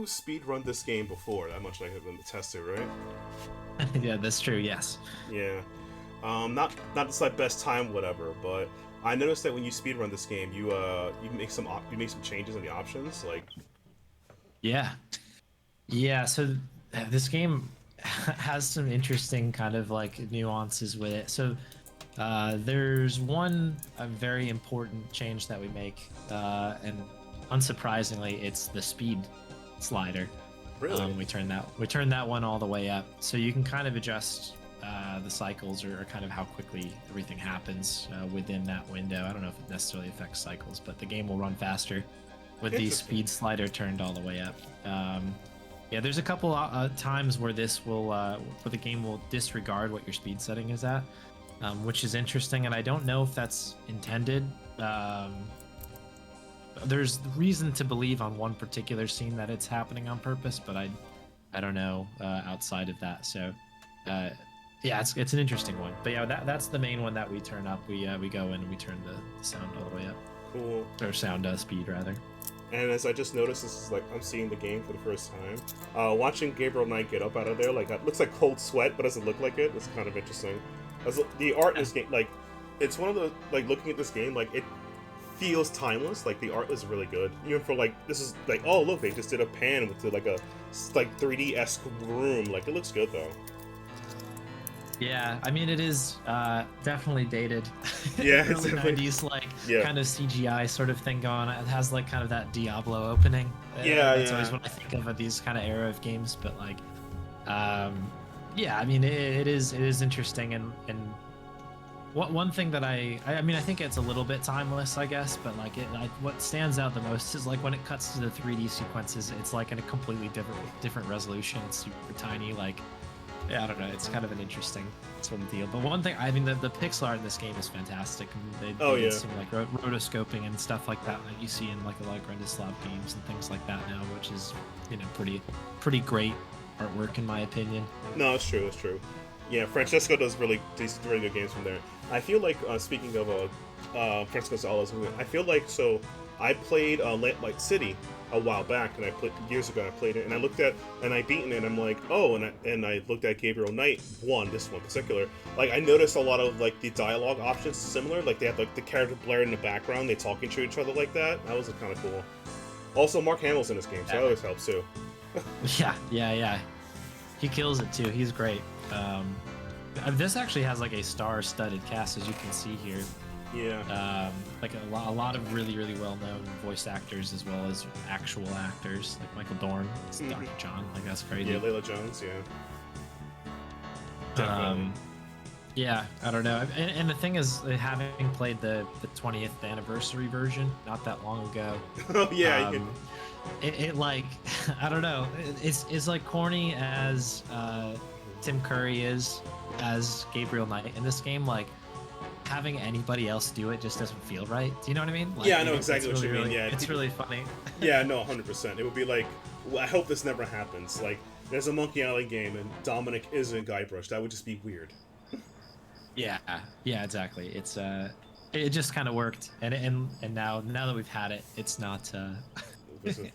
speedrun this game before. That much I have been tested, right? Yeah, that's true. Yes. Yeah. Not just like best time, whatever. But I noticed that when you speedrun this game, you make some changes in the options. Like, Yeah. Yeah. So this game has some interesting kind of like nuances with it. So there's one a very important change that we make, and unsurprisingly, it's the speed slider. really? We turn that one all the way up, so you can kind of adjust the cycles or kind of how quickly everything happens within that window. I don't know if it necessarily affects cycles, but the game will run faster with the speed slider turned all the way up. Yeah, there's a couple times where where the game will disregard what your speed setting is at, which is interesting, and I don't know if that's intended. There's reason to believe on one particular scene that it's happening on purpose, but I don't know outside of that. So yeah, it's an interesting one. But yeah, that's the main one that we turn up. We go in and we turn the sound all the way up. Cool. Or sound speed rather. And as I just noticed, this is like I'm seeing the game for the first time. Watching Gabriel Knight get up out of there, like it looks like cold sweat, but doesn't look like it. It's kind of interesting. As the art in this game, like it's one of the like looking at this game, like it feels timeless. Like the art is really good. Even for like this is like oh look, they just did a pan with like a like 3D-esque room. Like it looks good though. Yeah, I mean it is definitely dated. Yeah, it's early definitely 90s like yeah. kind of CGI sort of thing going on. It has like kind of that Diablo opening. Yeah, That's yeah. always what I think of these kind of era of games. But like, yeah, I mean it is interesting and one thing that I mean I think it's a little bit timeless I guess, but like what stands out the most is like when it cuts to the 3D sequences, it's like in a completely different resolution. It's super tiny, like. Yeah, I don't know. It's kind of an interesting sort of deal. But one thing, I mean, the pixel art in this game is fantastic. They did some like rotoscoping and stuff like that you see in like a lot of Grendislav games and things like that now, which is pretty great artwork in my opinion. No, it's true. It's true. Yeah, Francesco does really good games from there. I feel like speaking of Francesco Zala's, I feel like I played Light City a while back, and I played years ago. I played it, and I looked at and I beaten it. And I'm like, oh, and I looked at Gabriel Knight this one in particular. Like I noticed a lot of like the dialogue options similar. Like they have like the character blaring in the background, they talking to each other like that. That was kind of cool. Also, Mark Hamill's in this game, so that always helps too. Yeah. He kills it too. He's great. This actually has like a star-studded cast, as you can see here. Yeah. Like a lot of really well-known voice actors as well as actual actors, like Michael Dorn, Dr. John. Like that's crazy. Yeah, Layla Jones. Yeah. Definitely. Yeah, I don't know. And the thing is, having played the 20th anniversary version not that long ago. Oh yeah. It like I don't know. It's like corny as Tim Curry is as Gabriel Knight in this game. Like having anybody else do it just doesn't feel right. Do you know what I mean? Like, yeah, I know exactly what you mean. Yeah, it's really funny. Yeah, no, 100%. It would be like, well, I hope this never happens. Like, there's a Monkey Island game and Dominic isn't Guybrush. That would just be weird. Yeah, exactly. It's it just kind of worked, and now that we've had it, it's not. I don't know.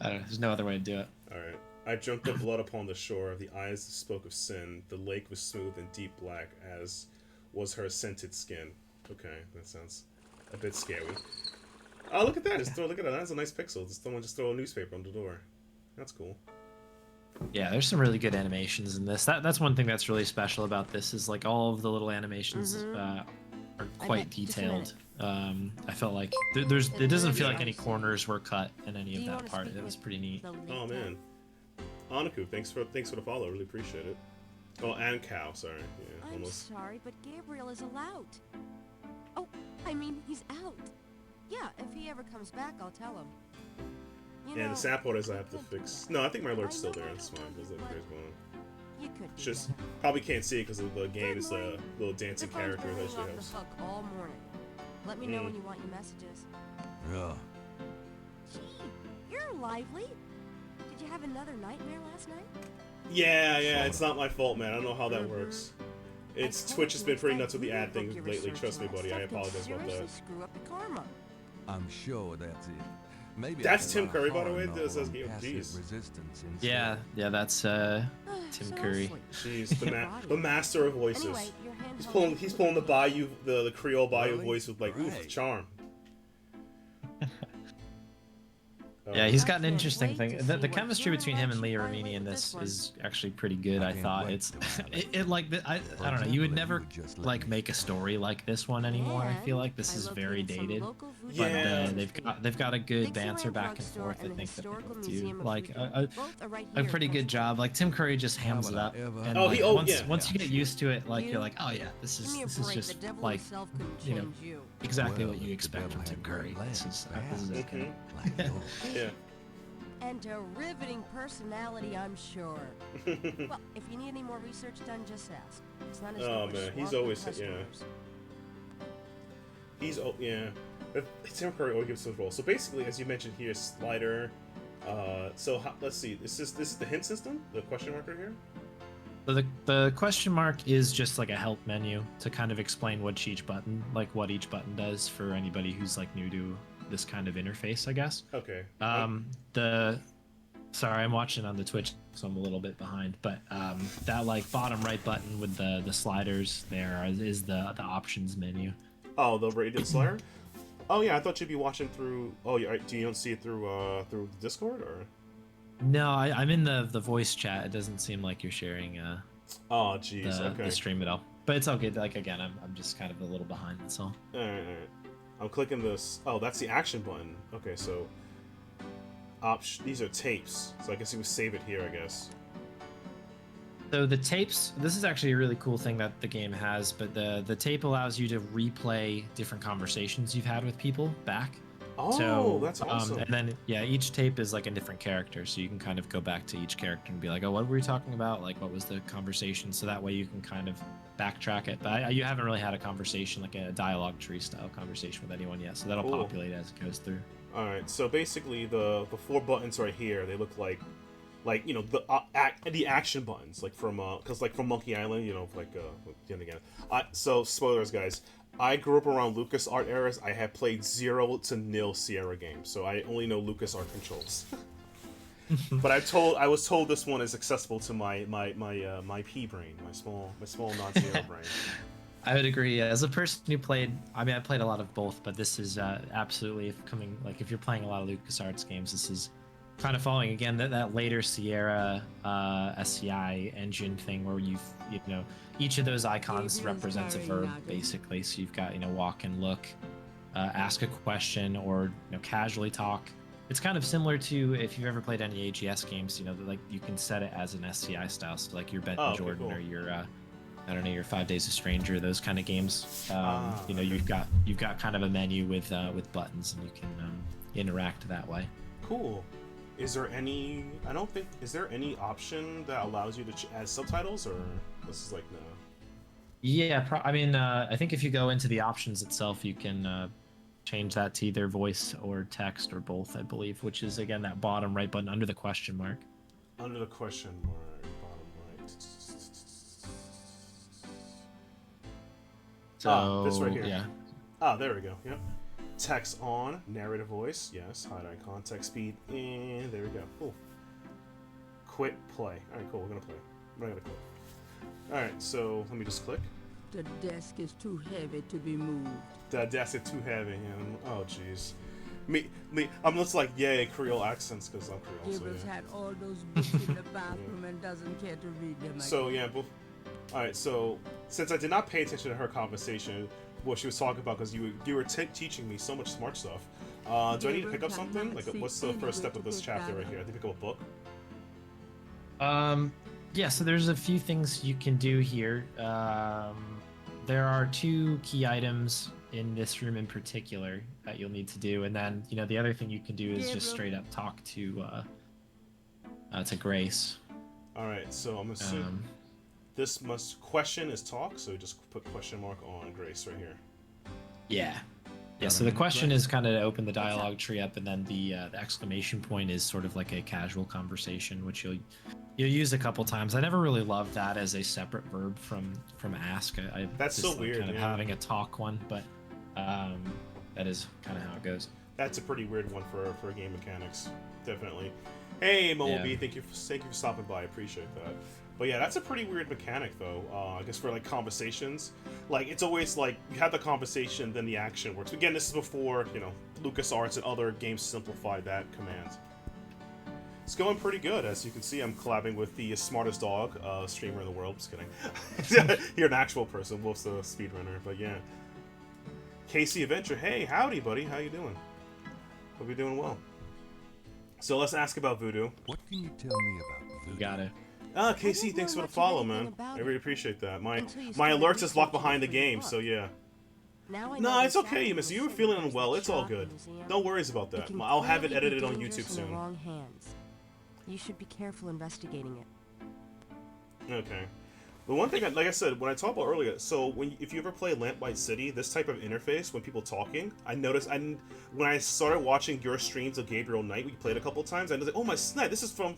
There's no other way to do it. All right. I drank the blood upon the shore. The eyes spoke of sin. The lake was smooth and deep black as was her scented skin. Okay, that sounds a bit scary. Oh, look at that! Look at that. That's a nice pixel. Someone just throw a newspaper on the door. That's cool. Yeah, there's some really good animations in this. That's one thing that's really special about this is like all of the little animations are quite detailed. I felt like it doesn't feel like any corners were cut in any of that part. It was pretty neat. Oh man, Anaku, thanks for the follow. Really appreciate it. Oh, and Cow, sorry. Yeah, almost. I'm sorry, but Gabriel is allowed. Oh, I mean, he's out. Yeah, if he ever comes back, I'll tell him. And the sapwaters I have to fix. No, I think my lord's still there. It's fine. There's one. You could. It's just probably can't see it because of the game is a little dancing character that usually helps. All morning. Let me know when you want your messages. Yeah. Gee, you're lively. Did you have another nightmare last night? Yeah, it's not my fault, man. I don't know how that works. Twitch has been pretty nuts with the ad thing lately. Trust me, buddy. I apologize about that. Screw up the karma. I'm sure that's it. Maybe That's Tim Curry, by the way. That says Gabriel. Jeez. Yeah, that's Tim So Curry. sweet. Jeez, the master of voices. Anyway, your hand He's pulling the Bayou, the Creole Bayou Really? voice with like oof, Right. charm. Yeah, he's got an I can't interesting wait thing. to The see what chemistry between him and Leah generation Remini in with this one. is actually pretty good. I can't thought wait it's to have it like I don't know. You would never like make a story like this one anymore. I feel like this is very dated. But Yeah. they've got a good banter back and forth. I think that they do like a pretty good job. Like Tim Curry just hams it up, and Oh, like, yeah. once you get used to it, like you're like, oh yeah, this is just like exactly what you expect from Tim Curry. This is okay. Yeah. And a riveting personality, I'm sure. Well, if you need any more research done, just ask. It's not as Oh, though we're man, he's swamped always- with yeah. customers. Tim Curry always gives us role. So basically, as you mentioned here, slider. Let's see. This is the hint system. The question marker here. So the question mark is just like a help menu to kind of explain what each button does for anybody who's like new to this kind of interface, I guess. Okay. Sorry, I'm watching on the Twitch, so I'm a little bit behind. But that like bottom right button with the sliders there is the options menu. Oh, the radio slider. Oh yeah, I thought you'd be watching through. Oh, yeah. Do you don't see it through Discord or? No, I'm in the voice chat. It doesn't seem like you're sharing Oh, jeez. Okay. the stream at all. But it's all good. Like again, I'm just kind of a little behind. That's all. All right. I'm clicking this. Oh, that's the action button. Okay, so these are tapes. So I guess you would save it here, I guess. So the tapes, this is actually a really cool thing that the game has, but the tape allows you to replay different conversations you've had with people back. Oh, So, that's awesome. and then, yeah, each tape is like a different character, so you can kind of go back to each character and be like, oh, what were we talking about? Like, what was the conversation? So that way you can kind of backtrack it. But you haven't really had a conversation, like a dialogue tree style conversation with anyone yet, so that'll Cool. populate as it goes through. All right. So basically, the 4 buttons right here, they look like you know the action buttons, like from because like from Monkey Island, you know, like again. So spoilers, guys. I grew up around LucasArts eras. I have played 0 to 0 Sierra games, so I only know LucasArts controls. But I was told this one is accessible to my pea brain, my small non-Sierra brain. I would agree. As a person who played, I mean, I played a lot of both, but this is absolutely if you're playing a lot of LucasArts games, this is kind of following again that later Sierra SCI engine thing where you know each of those icons Gabriel's represents a very verb naughty. basically. So you've got walk and look, ask a question, or casually talk. It's kind of similar to if you've ever played any AGS games. Like you can set it as an SCI style, so like your Ben Oh, okay, Jordan cool. or your I don't know, your 5 Days a Stranger, those kind of games. Okay. You've got kind of a menu with buttons, and you can interact that way. Cool. Is there any? I don't think. Is there any option that allows you to add subtitles, or this is like no? Yeah, I think if you go into the options itself, you can change that to either voice or text or both, I believe, which is again that bottom right button under the question mark. Under the question mark, bottom right. So this right here. yeah. Ah, there we go. Yep. Text on, narrative voice, yes. Hide eye contact speed, and there we go. Cool. Quit play. All right, cool. We're gonna play. We're not gonna quit. All right, so let me just click. The desk is too heavy to be moved. That's it. Too heavy. And oh, jeez. Me. I'm just like Creole accents because I'm Creole. So Gabriel's yeah. had all those books in the bathroom and doesn't care to read them. So again. yeah, all right. So since I did not pay attention to her conversation, what she was talking about, because you were teaching me so much smart stuff. Do I need to pick up something? Like, what's the first step of this chapter right here? I think pick up a book. Yeah. So there's a few things you can do here. There are 2 key items in this room in particular that you'll need to do, and then the other thing you can do is just straight up talk to Grace. All right. So I'm assuming. This question is talk, so just put question mark on Grace right here. Yeah. So the question is kind of to open the dialogue tree up, and then the exclamation point is sort of like a casual conversation, which you'll use a couple times. I never really loved that as a separate verb from ask. That's just so weird. Kind of yeah. having a talk one, but that is kind of how it goes. that's a pretty weird one for game mechanics, definitely. Hey, Momobi, Yeah. thank you for stopping by. I appreciate that. But yeah, that's a pretty weird mechanic, though. I guess for like conversations, like it's always like you have the conversation, then the action works. Again, this is before LucasArts and other games simplified that command. It's going pretty good, as you can see. I'm collabing with the smartest dog streamer in the world. Just kidding. You're an actual person. Woofs the speedrunner, but yeah. Casey Adventure, hey, howdy, buddy. How you doing? Hope you're doing well. So let's ask about Voodoo. What can you tell me about Voodoo? You got it. Casey, thanks for the follow, man. I really appreciate that. My alerts is locked behind the game, so yeah. No, it's okay, you miss. You were feeling unwell. It's all good. No worries about that. I'll have it edited on YouTube soon. You should be careful investigating it. Okay. The one thing, like I said, when I talked about earlier, so if you ever play Lamplight City, this type of interface, when people talking, I noticed, when I started watching your streams of Gabriel Knight, we played a couple times, I was like, oh my snap, this is from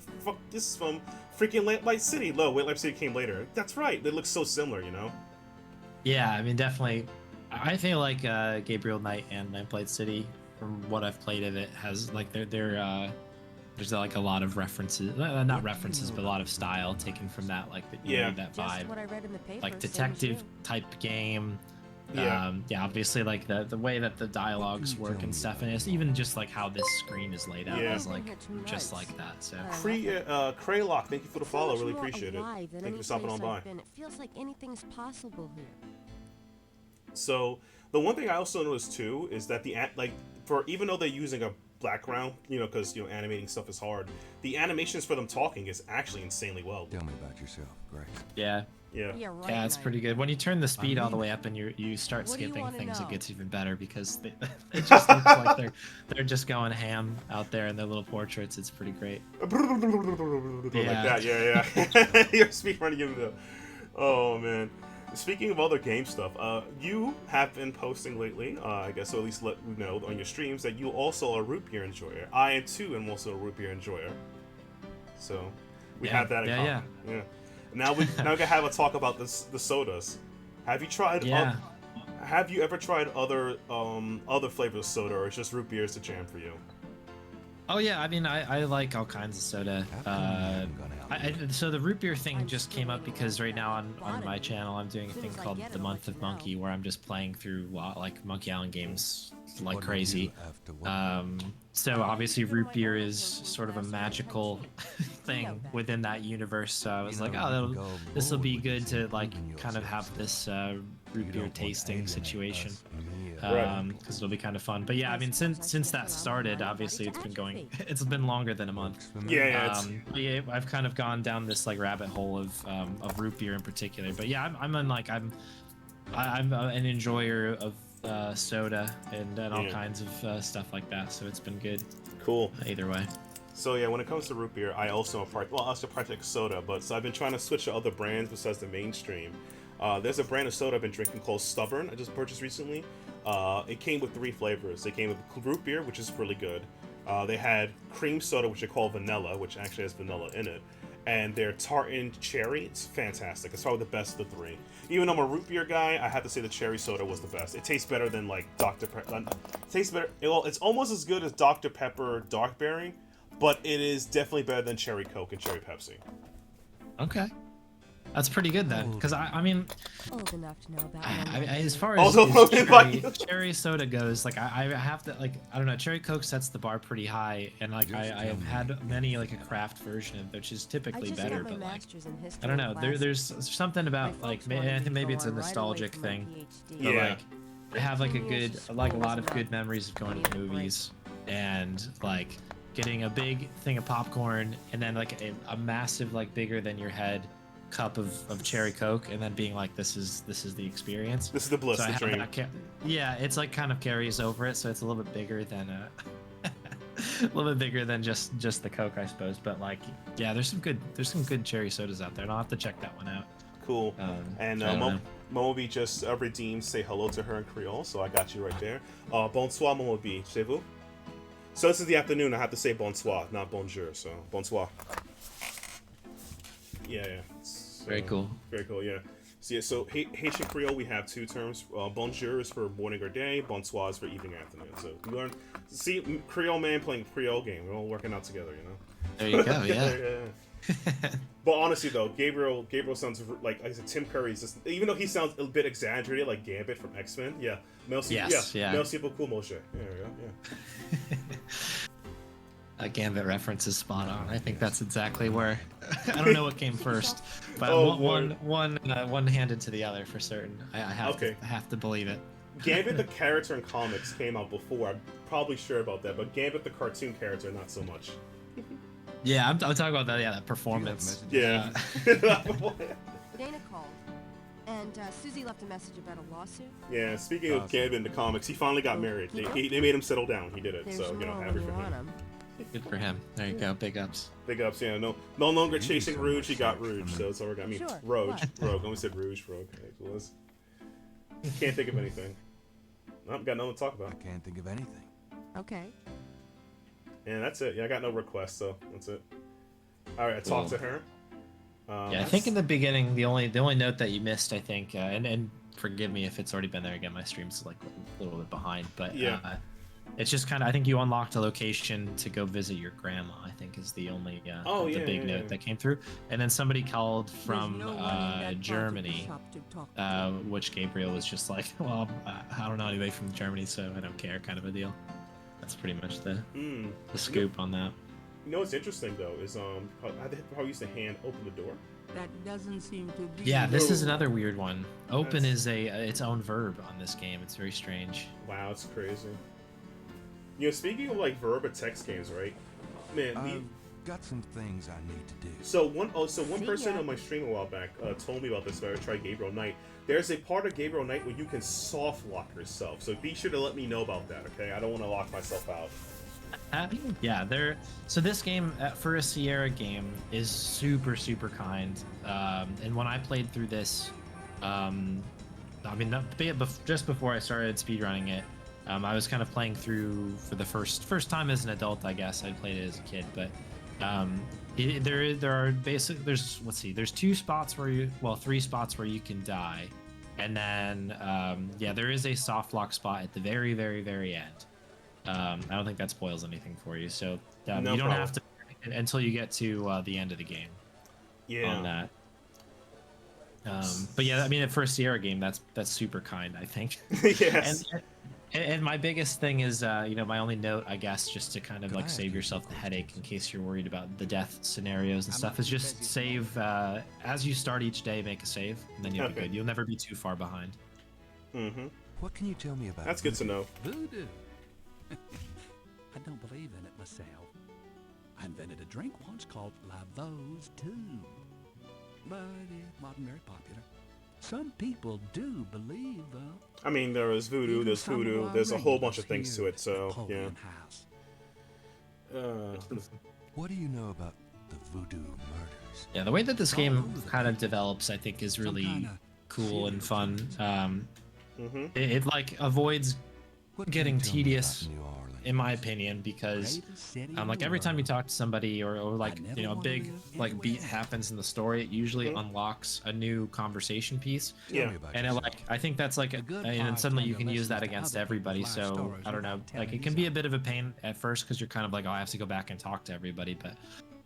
freaking Lamplight City. Lamplight City came later. That's right, they look so similar, you know? Yeah, I mean, definitely. I feel like Gabriel Knight and Lamplight City, from what I've played of it, has like there's like a lot of references, not references, but a lot of style taken from that, like that vibe, What I read in the paper, like detective type game. Yeah. Obviously, like the way that the dialogues work and stuff, and it's even just like how this screen is laid out is like just like that. So Craylock, thank you for the follow. Really appreciate it. Thank you for stopping on by. It feels like anything's possible here. So the one thing I also noticed too is that even though they're using a background, because animating stuff is hard, the animations for them talking is actually insanely well. Tell me about yourself, Grace. yeah, Right, it's pretty good. When you turn the speed all the way up and you start skipping things, it gets even better because it just looks like they're just going ham out there in their little portraits. It's pretty great. Like that, yeah. You're speedrunning him. Oh man. Speaking of other game stuff, you have been posting lately, I guess, so at least let you know on your streams that you also are a root beer enjoyer. I too am also a root beer enjoyer. So we have that in common. Yeah. Now we can have a talk about the sodas. Have you tried? Yeah. Have you ever tried other flavors of soda, or is just root beer is the jam for you? Oh yeah, I mean I like all kinds of soda. So the root beer thing just came up because right now on my channel I'm doing a thing called the Month of Monkey, where I'm just playing through like Monkey Island games like crazy. So obviously root beer is sort of a magical thing within that universe. So I was like, oh, this will be good to like kind of have this root beer tasting situation. Because it'll be kind of fun. But yeah, I mean, since that started, obviously it's been longer than a month. Yeah. I've kind of gone down this like rabbit hole of root beer in particular. But yeah, I'm an enjoyer of soda and all kinds of stuff like that. So it's been good. Cool. Either way. So yeah, when it comes to root beer, I also partake soda, but so I've been trying to switch to other brands besides the mainstream. There's a brand of soda I've been drinking called Stubborn. I just purchased recently. It came with 3 flavors. They came with root beer, which is really good. They had cream soda, which they call vanilla, which actually has vanilla in it. And their tartan cherry, it's fantastic. It's probably the best of the 3. Even though I'm a root beer guy, I have to say the cherry soda was the best. It tastes better than like Dr. Pepper. It tastes better. Well, it's almost as good as Dr. Pepper Dark Berry, but it is definitely better than Cherry Coke and Cherry Pepsi. Okay. That's pretty good then, because I mean, Old enough to know about as far as cherry soda goes, like I have to like I don't know, Cherry Coke sets the bar pretty high, and like I have had many like a craft version of which is typically better, but like I don't know, there's something about like I think maybe it's a nostalgic thing, but like I have like a lot of good memories of going to movies and like getting a big thing of popcorn and then like a massive like bigger than your head cup of Cherry Coke and then being like this is the experience. This is the bliss, the dream. Yeah, it's like kind of carries over it, so it's a little bit bigger than a little bit bigger than just the Coke, I suppose. But like, yeah, there's some good cherry sodas out there, and I'll have to check that one out. Cool. And Momobi just redeemed say hello to her in Creole, so I got you right there. Bonsoir, Momobi. C'est vous? So this is the afternoon. I have to say bonsoir, not bonjour. So bonsoir. Yeah. Very cool. Very cool, yeah. So yeah, so Haitian Creole, we have two terms. Bonjour is for morning or day. Bonsoir is for evening, afternoon. So you learn, see, Creole man playing Creole game. We're all working out together, you know. There you go. Yeah. Yeah. But honestly, though, Gabriel sounds like I said, Tim Curry's just, even though he sounds a bit exaggerated, like Gambit from X-Men. Yeah, Merci beaucoup, Moshe. There we go. Yeah. A Gambit reference is spot on. I think that's exactly where. I don't know what came first, but Oh, one handed to the other for certain. I have to believe it. Gambit the character in comics came out before. I'm probably sure about that, but Gambit the cartoon character, not so much. Yeah, I'm talking about that. Yeah, that performance. Yeah. Dana called, and Susie left a message about a lawsuit. Yeah. Speaking of Gambit in the comics, he finally got married. They made him settle down. He did it. There's So you know, more happy when for you want him. 'em. Good for him. There you go. Big ups. Big ups. Yeah. No longer chasing Rouge. He got Rouge. So it's all right. I mean, Sure, Rogue. what? Rogue. I almost said Rouge. Rogue. It was. Can't think of anything. Nope, got nothing to talk I about. can't think of anything. Okay. And that's it. Yeah, I got no requests, so that's it. All right, I talked to her. Yeah, I think in the beginning, the only note that you missed, I think, and forgive me if it's already been there again. My stream's like a little bit behind, but Yeah. it's just kind of. I think you unlocked a location to go visit your grandma. I think is the only the big note that came through. And then somebody called from There's no one in that part of the Germany, shop to talk to. which Gabriel was just like, well, I don't know anybody from Germany, so I don't care, kind of a deal. That's pretty much the scoop on that. You know what's interesting though is how I used to hand open the door. That doesn't seem to be. Yeah, this is another weird one. Open is its own verb on this game. It's very strange. Wow, it's crazy. You know, speaking of like verb or text games, right? Man, I've got some things I need to do. So one person ya. on my stream a while back told me about this. But I tried Gabriel Knight. There's a part of Gabriel Knight where you can soft lock yourself. So be sure to let me know about that. Okay, I don't want to lock myself out. Yeah, so this game for a Sierra game is super kind. And when I played through this, I mean, just before I started speedrunning it, I was kind of playing through for the first time as an adult. I guess I played it as a kid, but there are basically there's three spots where you can die, and then there is a soft lock spot at the very end. I don't think that spoils anything for you, so No you don't problem. have to until you get to the end of the game on that. But yeah, I mean, for a Sierra game, that's super kind, I think. Yes. And my biggest thing is, my only note, I guess, just to kind of Could I like ask save you yourself the a headache in case you're worried about the death scenarios and stuff, is just save as you start each day, make a save, and then you'll be Okay. good. You'll never be too far behind. Mm-hmm. What can you tell me about That's good to know. Voodoo. I don't believe in it myself. I invented a drink once called Lavos too, but it wasn't very popular. Some people do believe, though. I mean, there is voodoo. Even There's some of voodoo. our There's a whole bunch of regulars things here to it. at So yeah. Napoleon House. What do you know about the voodoo murders? Yeah, the way that this game kind of develops, I think, is Some really kinda cool and fun. Mm-hmm. It like avoids What can getting you tell me tedious, about New Orleans? in my opinion, because Greatest city in like the every time you world. talk to somebody or like I never a wanna big live like anywhere beat else. happens in the story, it usually Mhm. unlocks a new conversation piece. Tell Yeah. me about And it, yourself. like I think that's like A good and suddenly you bartender can use that listens to against other everybody. people's life So stories I don't know, without like it telling can his be a own. bit of a pain at first because you're kind of like, oh, I have to go back and talk to everybody. But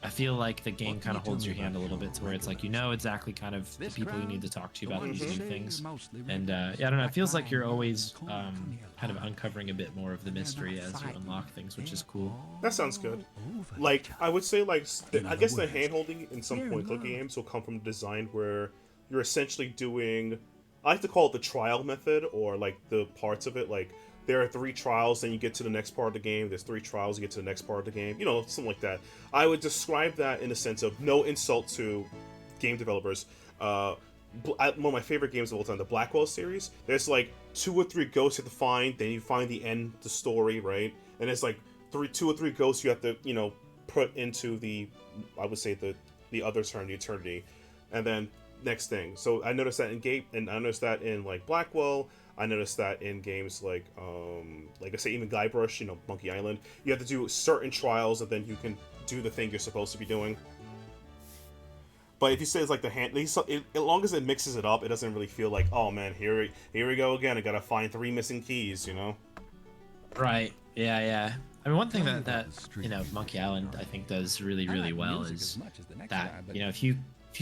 I feel like the game What can kind you of tell holds me your hand a about little your bit to where it's like you regulars? know exactly kind of the This people you crowd, need to talk to the about ones these you new see are things. mostly And regulars. I don't know, it Like feels like mine you're here in always the corner, come here kind of live. uncovering a bit more of the They're mystery not as you fighting. unlock things, which is They're cool. That sounds good. all over Like each I would say, like In I guess other the words, handholding in some they're point click love. games will come from design where you're essentially doing. I like to call it the trial method, or like the parts of it. Like there are 3 trials, then you get to the next part of the game. There's 3 trials, you get to the next part of the game. You know, something like that. I would describe that in the sense of no insult to game developers. One of my favorite games of all time, the Blackwell series. There's like 2 or 3 ghosts you have to find, then you find the end, the story, right? And it's like 2 or 3 ghosts you have to, put into the, I would say the other term, the eternity, and then next thing. So I noticed that and I noticed that in like Blackwell. I noticed that in games like I say even Guybrush, Monkey Island. You have to do certain trials, and then you can do the thing you're supposed to be doing. But if you say it's like the hand, as long as it mixes it up, it doesn't really feel like, oh man, here we go again. I gotta find 3 missing keys, you know? Right. Yeah, yeah. I mean, one thing Tell me that about the street. you know Monkey Island I think does really really well music is as much as the next that guy, but you know if you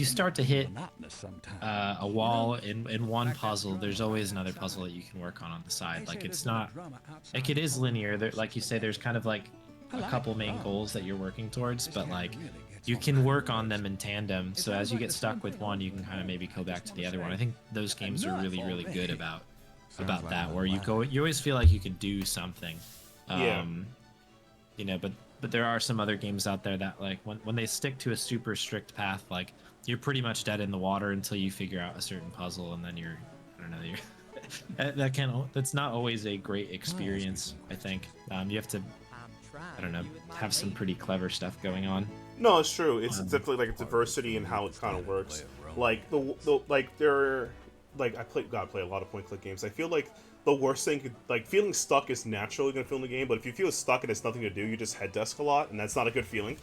start to hit monotonous sometimes. a wall in one puzzle, there's always another puzzle that you can work on the side. Like it's not like it is linear. There, like you say, there's kind of like a couple main goals that you're working towards, but like you can work on them in tandem. So as you get stuck with one, you can kind of maybe go back to the other one. I think those games are really really good about that, where you always feel like you could do something. Yeah. You know, but there are some other games out there that like when they stick to a super strict path, like you're pretty much dead in the water until you figure out a certain puzzle, and then I don't know, that's not always a great experience. I think you have to, I don't know, have some pretty clever stuff going on. No, it's true. It's definitely like a diversity in how it kind of works. Like the like there, like gotta play a lot of point click games. I feel like the worst thing, like feeling stuck, is naturally gonna feel in the game. But if you feel stuck and there's nothing to do, you just head desk a lot, and that's not a good feeling.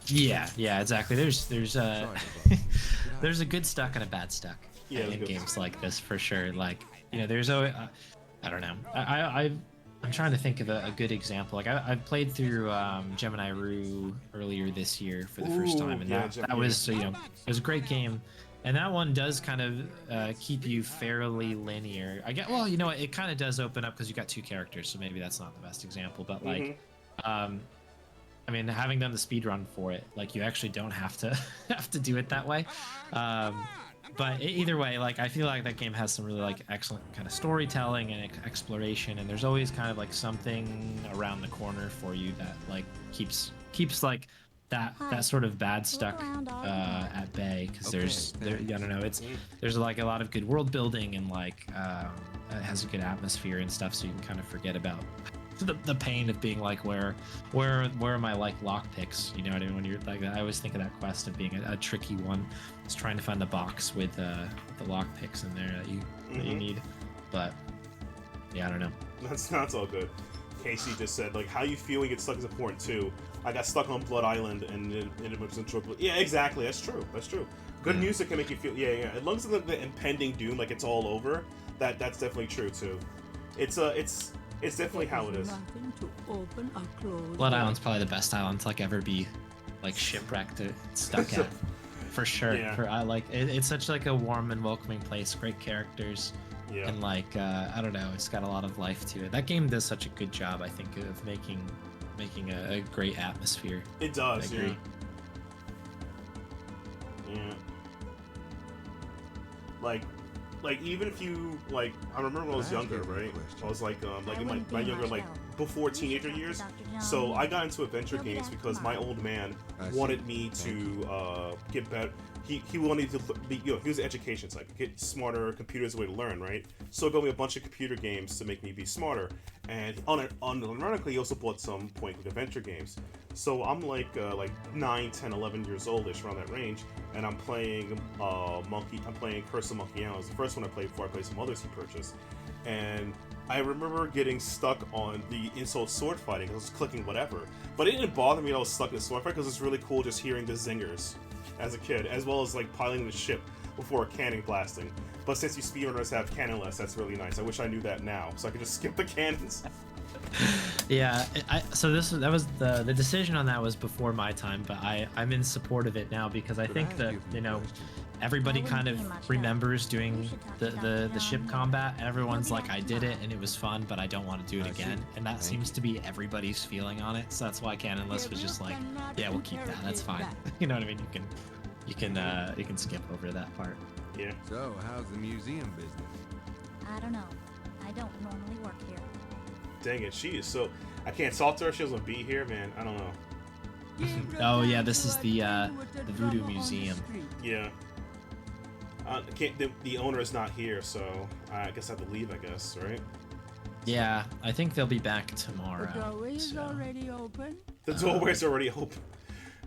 Yeah, exactly. There's there's a good stuck and a bad stuck in games like this for sure. Like you know, there's always I don't know. I'm trying to think of a good example. Like I've played through Gemini Rue earlier this year for the first time, and that was you know it was a great game. And that one does kind of keep you fairly linear. Well, you know, it kind of does open up because you got 2 characters, so maybe that's not the best example. But like, I mean, having done the speed run for it, like you actually don't have to do it that way. But either way, like I feel like that game has some really like excellent kind of storytelling and exploration, and there's always kind of like something around the corner for you that like keeps like that sort of bad stuck at bay, because I don't know, there's like a lot of good world building, and like it has a good atmosphere and stuff, so you can kind of forget about the pain of being like where are my like lock picks, you know what I mean? When you're like, I always think of that quest of being a tricky one. It's trying to find the box with the lock picks in there that you need. But yeah, I don't know. That's all good. Casey just said, like, how you feel when you get stuck is important too. I got stuck on Blood Island and it was enjoyable. Yeah, exactly. That's true. Good music can make you feel. Yeah. As long as the impending doom, like it's all over, that's definitely true too. It's definitely how it is. Blood Island's probably the best island to like ever be like shipwrecked or stuck at, for sure. Yeah. I like it's such like a warm and welcoming place. Great characters. Yeah. And like I don't know, it's got a lot of life to it. That game does such a good job, I think, of making a great atmosphere. It does. I agree. Yeah. Like even if you like, I remember when I was younger, right? I was like in my younger, like before teenager years. So I got into adventure games because my old man wanted me to get better. He wanted to be, you know, he was an education type, get smarter. Computers a way to learn, right? So he got me a bunch of computer games to make me be smarter. And unironically, he also bought some point-click adventure games. So I'm like 9, 10, 11 years oldish, around that range, and I'm playing Curse of Monkey Island. It was the first one I played before I played some others he purchased. And I remember getting stuck on the insult sword fighting. I was clicking whatever, but it didn't bother me that I was stuck in the sword fight because it's really cool just hearing the zingers as a kid, as well as like piloting the ship before cannon blasting. But since you speedrunners have cannonless, that's really nice. I wish I knew that now, so I could just skip the cannons. Yeah, so that was the decision on that was before my time, but I'm in support of it now because I think that, you know, everybody kind of remembers doing the ship combat. Everyone's like, I did it and it was fun, but I don't want to do it again. And that seems to be everybody's feeling on it. So that's why Cannonless was just like, yeah, we'll keep that. That's fine. You know what I mean? You can skip over that part. Yeah. So, how's the museum business? I don't know. I don't normally work here. Dang it, she is so. I can't talk to her. She doesn't be here, man. I don't know. Oh yeah, this is the Voodoo Museum. Yeah. The owner is not here, so I guess I have to leave. I guess, right? Yeah, I think they'll be back tomorrow. The doorway's so. already open. The doorway's already open.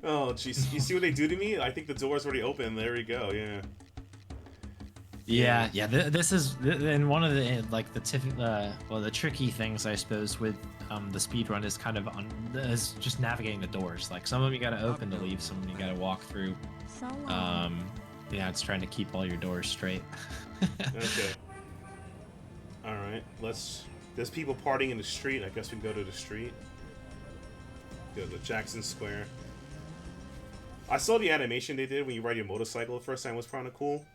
Oh, jeez. You see what they do to me? I think the door's already open. There we go. Yeah. Yeah. This is, and one of the like the tricky things I suppose with the speed run is kind of is just navigating the doors. Like some of them you got to open to leave, some of them you got to walk through. So long. Yeah, it's trying to keep all your doors straight. Okay. All right. There's people partying in the street. I guess we can go to the street. Go to Jackson Square. I saw the animation they did when you ride your motorcycle the first time. It was kind of cool.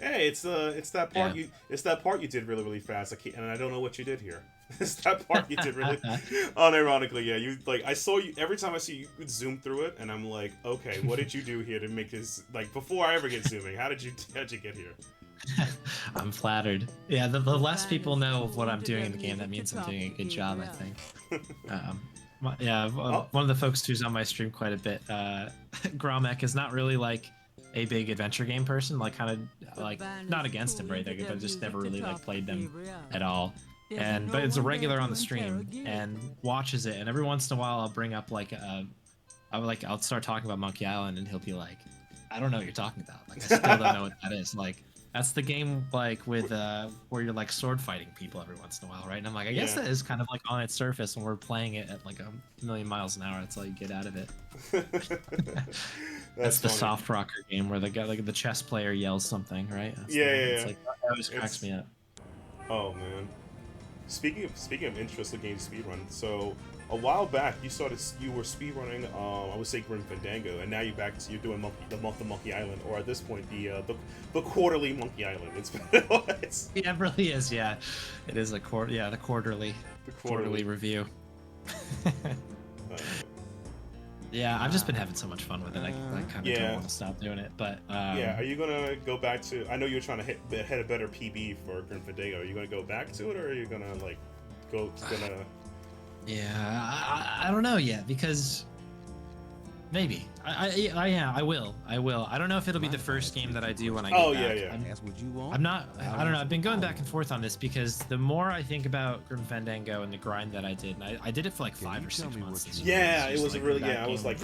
Hey, it's that part it's that part you did really fast. And I don't know what you did here. It's that part you did really unironically. Yeah, you like I saw you every time I see you would zoom through it, and I'm like, okay, what did you do here to make this like before I ever get zooming? How'd you get here? I'm flattered. Yeah, the less people know of what I'm doing in the game, that means I'm doing a good job, I think. One of the folks who's on my stream quite a bit, Gromek, is not really like a big adventure game person, like kind of like not against him, right? Like, but just never really like played them at all. But it's a regular on the stream and watches it, and every once in a while I'll bring up like I'll start talking about Monkey Island, and he'll be like, I don't know what you're talking about. Like, I still don't know what that is. Like, that's the game like with where you're like sword fighting people every once in a while, right? And I'm like, I guess that is kind of like on its surface when we're playing it at like 1,000,000 miles an hour. That's all you get out of it. That's the soft rocker game where the guy, like the chess player, yells something, right? It's like, that always cracks me up. Oh man. Speaking of interesting games to speedrun, so a while back you were speedrunning I would say Grim Fandango, and now you're doing the month of Monkey Island, or at this point the quarterly Monkey Island. It's Yeah, it really is. Yeah, it is the quarterly review. Yeah, I've just been having so much fun with it. I kind of don't want to stop doing it, but are you gonna go back to? I know you're trying to hit a better PB for Grim Fandango. Are you gonna go back to it, or are you gonna like gonna? Yeah, I don't know yet, because maybe I will. I don't know if it'll be the first game that I do when I get back. I'm not. I don't know. I've been going back and forth on this because the more I think about Grim Fandango and the grind that I did, and I did it for like 5 or 6 months. This year. Yeah, it was like really. Yeah, I was. I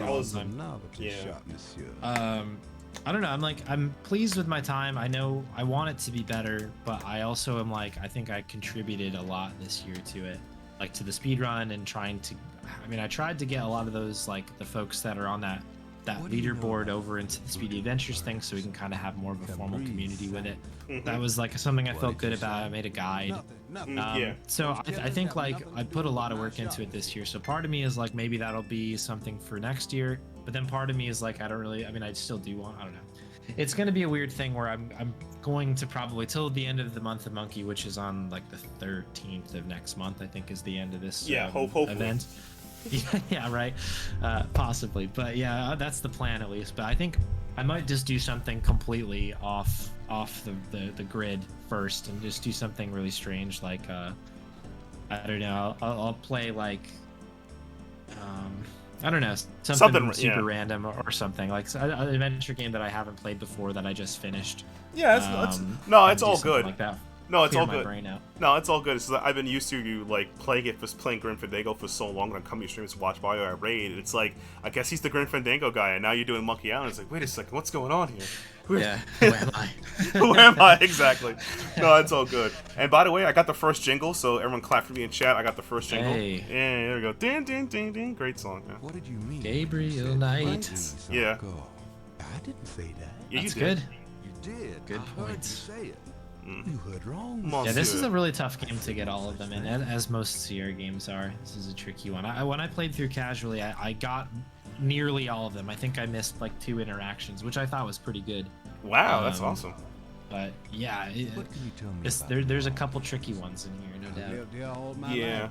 don't know. I'm pleased with my time. I know I want it to be better, but I also am like, I think I contributed a lot this year to it, like to the speedrun and trying to. I mean, I tried to get a lot of those, like the folks that are on that leaderboard over into the Speedy Adventures thing, so we can kind of have more of a formal community with it. That was like something I felt good about. I made a guide. So I think like I put a lot of work into it this year. So part of me is like, maybe that'll be something for next year. But then part of me is like, I still do want, I don't know. It's going to be a weird thing where I'm going to probably till the end of the month of Monkey, which is on like the 13th of next month, I think is the end of this hopefully. event. Yeah, right. Possibly. But yeah, that's the plan at least. But I think I might just do something completely off the grid first and just do something really strange. Like, I don't know. I'll play like, I don't know, something super random or something like an adventure game that I haven't played before that I just finished. Yeah, it's all good. Like that. No, it's all good. No, it's all good. It's I've been used to you like playing Grim Fandango for so long, and I'm coming to your streams to watch Mario at Raid. It's like, I guess he's the Grim Fandango guy, and now you're doing Monkey Island. It's like, wait a second, what's going on here? Yeah, who am I? Who am I? Exactly. No, it's all good. And by the way, I got the first jingle, so everyone clap for me in chat. I got the first jingle. Hey. Yeah, there we go. Ding, ding, ding, ding. Great song, man. What did you mean? Gabriel Knight. Yeah. I didn't say that. Yeah, That's you good. You did. Good I heard you points. say it. You heard wrong. Yeah, this is a really tough game to get all of them in, as most Sierra games are. This is a tricky one. When I played through casually, I got nearly all of them. I think I missed like 2 interactions, which I thought was pretty good. Wow, that's awesome. But yeah, What can you tell me about there's a couple tricky ones in here, no doubt. Yeah.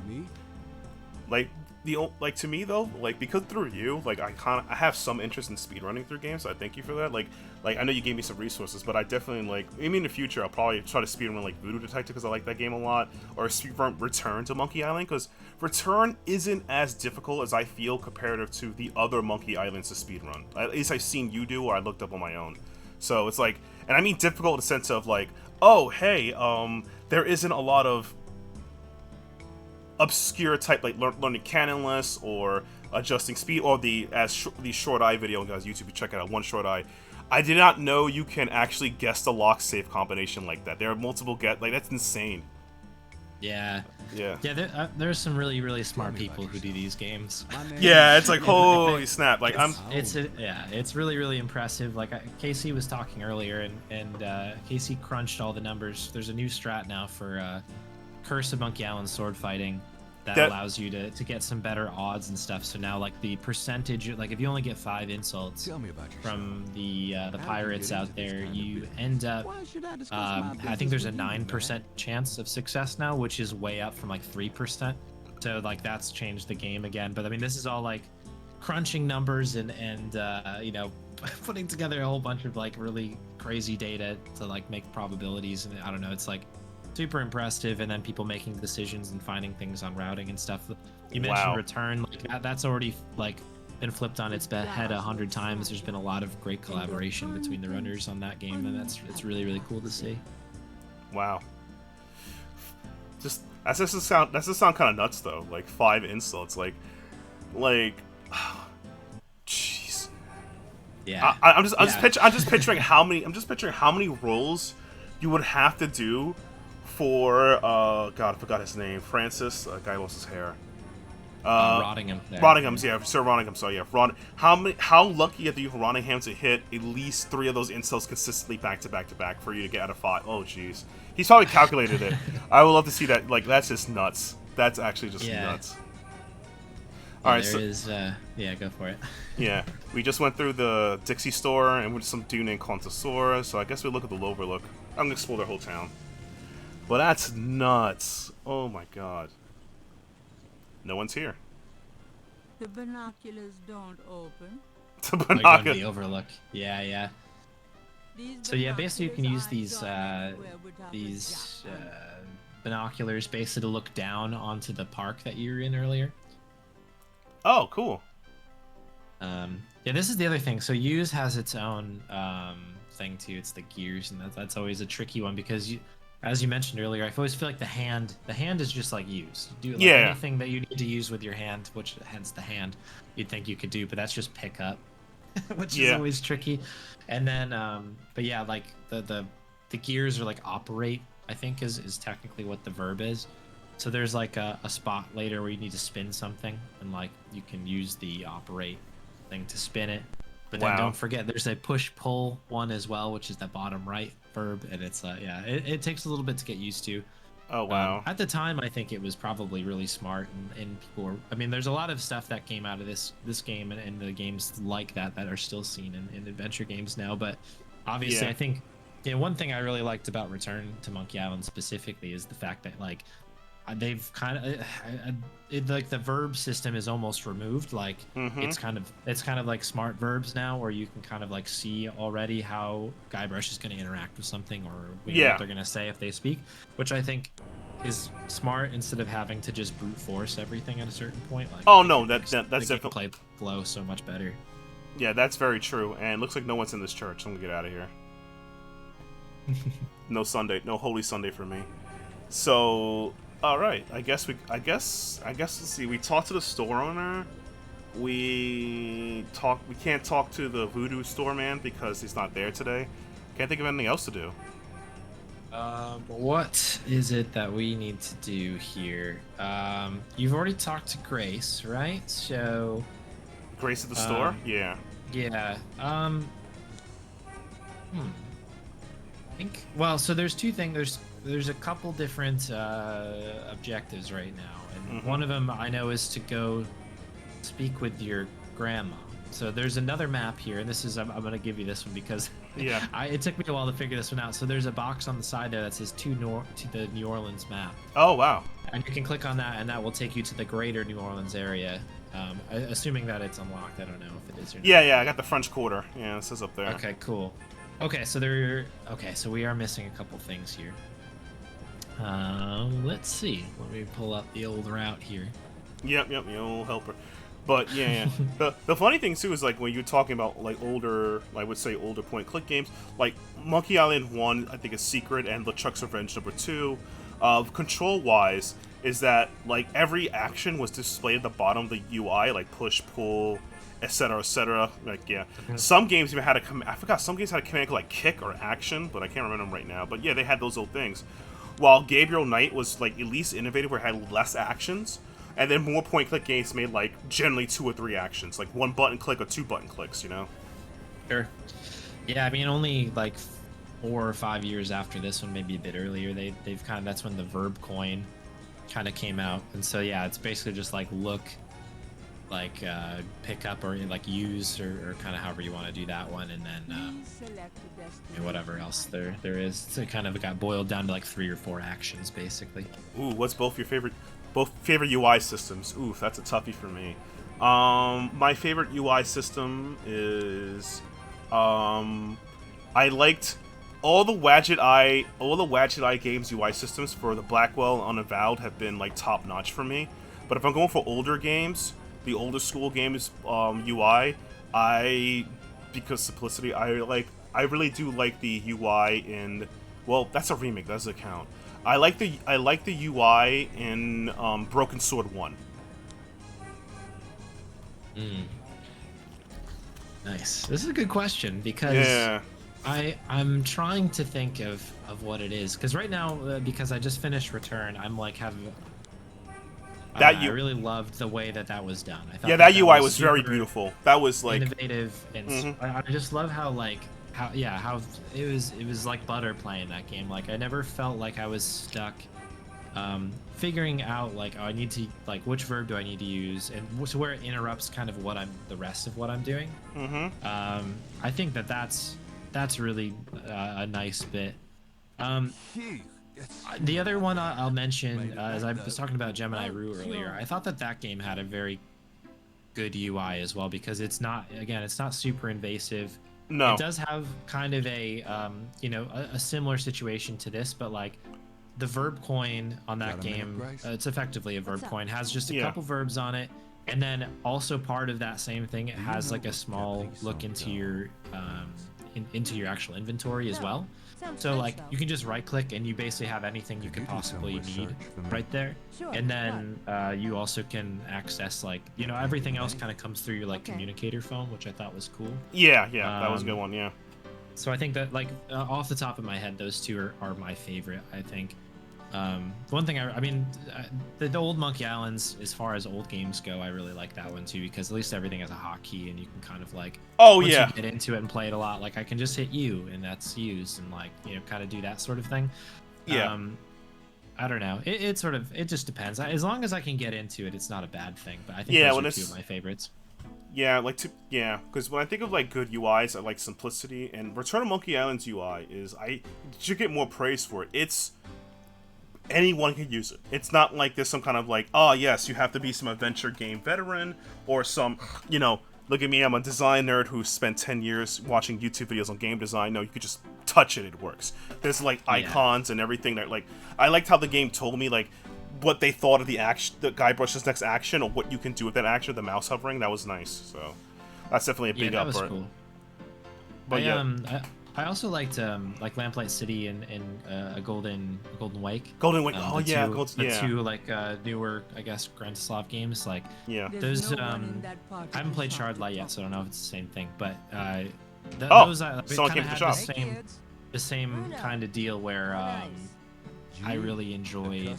Like to me though, like because through you, like I have some interest in speedrunning through games, so I thank you for that. Like I know you gave me some resources, but I definitely maybe in the future I'll probably try to speedrun like Voodoo Detective because I like that game a lot, or speedrun Return to Monkey Island because Return isn't as difficult as I feel comparative to the other Monkey Islands to speedrun. At least I've seen you do, or I looked up on my own. So it's like, and I mean difficult in the sense of like, oh hey, there isn't a lot of obscure type like learning canon lists or adjusting speed, or the short eye video, guys, YouTube, you check it out, One Short Eye. I did not know you can actually guess the lock safe combination like that. There are multiple that's insane. Yeah. Yeah. There's some really, really smart people who do these games. Yeah, it's like holy snap! Like It's really, really impressive. Like Casey was talking earlier, and Casey crunched all the numbers. There's a new strat now for Curse of Monkey Island sword fighting that allows you to get some better odds and stuff. So now, like the percentage, like if you only get 5 insults from the pirates out there, you end up. I think there's a 9% chance of success now, which is way up from like 3%. So like that's changed the game again. But I mean, this is all like crunching numbers and you know, putting together a whole bunch of like really crazy data to like make probabilities. And I don't know, it's like super impressive, and then people making decisions and finding things on routing and stuff. You mentioned return, like that's already like been flipped on its head 100 times. There's been a lot of great collaboration between the runners on that game, and it's really, really cool to see. Wow. Just that's just sound kind of nuts though. Like 5 insults, like, jeez. Yeah. I'm just picturing how many rolls you would have to do for God, I forgot his name. Francis, guy lost his hair. Rottingham. Yeah, Sir Rottingham. So yeah, how lucky are you for Rottingham to hit at least 3 of those insults consistently back to back for you to get out of 5? Oh jeez, he's probably calculated it. I would love to see that. Like that's just nuts. That's actually just nuts. All right, go for it. Yeah, we just went through the Dixie store and with some dude named Contosaurus. So I guess we look at the Overlook. I'm gonna explore their whole town. But that's nuts. Oh my god. No one's here. The binoculars don't open. The binoculars. The Overlook. Yeah. So yeah, basically you can use these binoculars basically to look down onto the park that you were in earlier. Oh, cool. Yeah, this is the other thing. So Use has its own thing too. It's the gears, and that's always a tricky one because as you mentioned earlier, I always feel like the hand is just like Use. You do anything that you need to use with your hand, which hence the hand, you'd think you could do, but that's just pick up, which is always tricky. And then, but yeah, like the gears are like operate, I think is technically what the verb is. So there's like a spot later where you need to spin something, and like you can use the operate thing to spin it. But then don't forget, there's a push-pull one as well, which is the bottom right verb, and it's it takes a little bit to get used to. Oh wow! At the time, I think it was probably really smart, and people were. I mean, there's a lot of stuff that came out of this game and the games like that are still seen in adventure games now. But obviously, I think one thing I really liked about Return to Monkey Island specifically is the fact that like they've kind of like the verb system is almost removed. Like it's kind of like smart verbs now, where you can kind of like see already how Guybrush is going to interact with something, or what they're going to say if they speak, which I think is smart instead of having to just brute force everything at a certain point. Like, that's definitely play flow so much better. Yeah, that's very true. And it looks like no one's in this church. So I'm gonna get out of here. No Holy Sunday for me. So. All right, I guess let's see. We talked to the store owner. We can't talk to the Voodoo store man because he's not there today. Can't think of anything else to do. What is it that we need to do here? You've already talked to Grace, right? So Grace at the store? Yeah. Yeah. I think. Well, so there's 2 things. There's a couple different objectives right now, and one of them I know is to go speak with your grandma. So there's another map here, and this is I'm gonna give you this one because it took me a while to figure this one out. So there's a box on the side there that says to the New Orleans map. Oh wow! And you can click on that, and that will take you to the greater New Orleans area. Assuming that it's unlocked, I don't know if it is or not. Yeah, I got the French Quarter. Yeah, it says up there. Okay, cool. Okay, so so we are missing a couple things here. Let's see. Let me pull up the old route here. Yep, the old helper. But yeah. the funny thing too is like when you're talking about like older, I would say older point click games, like Monkey Island 1, I think is Secret, and LeChuck's Revenge number 2. Control wise, is that like every action was displayed at the bottom of the UI, like push, pull, etc. Like some games even had I forgot some games had a command like kick or action, but I can't remember them right now. But yeah, they had those old things. while Gabriel Knight was like at least innovative, where it had less actions, and then more point-click games made like generally 2 or 3 actions, like 1 button click or 2 button clicks. You know. Sure. Yeah, I mean, only like 4 or 5 years after this one, maybe a bit earlier, they've kind of, that's when the verb coin kind of came out, and so yeah, it's basically just like look, like pick up or like use or kind of however you want to do that one, and then and whatever else there is. So it kind of got boiled down to like 3 or 4 actions basically. Ooh, what's both favorite UI systems? Ooh, that's a toughie for me. My favorite UI system is I liked all the Wadget Eye games UI systems for the Blackwell and Unavowed have been like top notch for me. But if I'm going for older games, the older school games UI, because simplicity, I really do like the UI in, well, that's a remake, that doesn't count. I like the UI in Broken Sword 1. Nice. This is a good question because Yeah. I'm trying to think of what it is, because right now because I just finished Return, I'm like I really loved the way that was done. I thought that UI was very beautiful. That was like innovative, and I just love how it was like butter playing that game. Like I never felt like I was stuck figuring out like, oh, I need to, like, which verb do I need to use, and to where it interrupts kind of the rest of what I'm doing. I think that's really a nice bit. The other one I'll mention, as I was talking about Gemini Rue earlier, I thought that game had a very good UI as well, because it's not super invasive. No. It does have kind of a a similar situation to this, but like the verb coin on that game, it's effectively a verb coin, has just a couple verbs on it, and then also part of that same thing, it has like a small look into your into your actual inventory as well. So like you can just right click and you basically have anything you could possibly need right there. And then you also can access like, everything else kind of comes through your like communicator phone, which I thought was cool. Yeah, that was a good one, yeah. So I think that like off the top of my head, those two are my favorite, I think. One thing I mean, the old Monkey Islands, as far as old games go, I really like that one too, because at least everything has a hotkey and you can kind of like, once you get into it and play it a lot, like I can just hit U and that's used, and like, kind of do that sort of thing. Yeah. I don't know. It just depends. As long as I can get into it, it's not a bad thing. But I think those are two of my favorites. Yeah, because when I think of like good UIs, I like simplicity, and Return of Monkey Island's UI should get more praise for it. It's anyone can use it. It's not like there's some kind of like, oh yes, you have to be some adventure game veteran or some, look at me, I'm a design nerd who spent 10 years watching YouTube videos on game design. No, you could just touch it, it works. There's like icons and everything that like, I liked how the game told me like what they thought of the action, the Guybrush's next action, or what you can do with that action, the mouse hovering. That was nice. So that's definitely a big upgrade. Cool. But I also liked Lamplight City and a Golden Wake. Golden Wake, two like newer, I guess, Grand Slav games. Like those. I haven't played Shardlight yet, so I don't know if it's the same thing. But those kind of had the same kind of deal where I really enjoyed.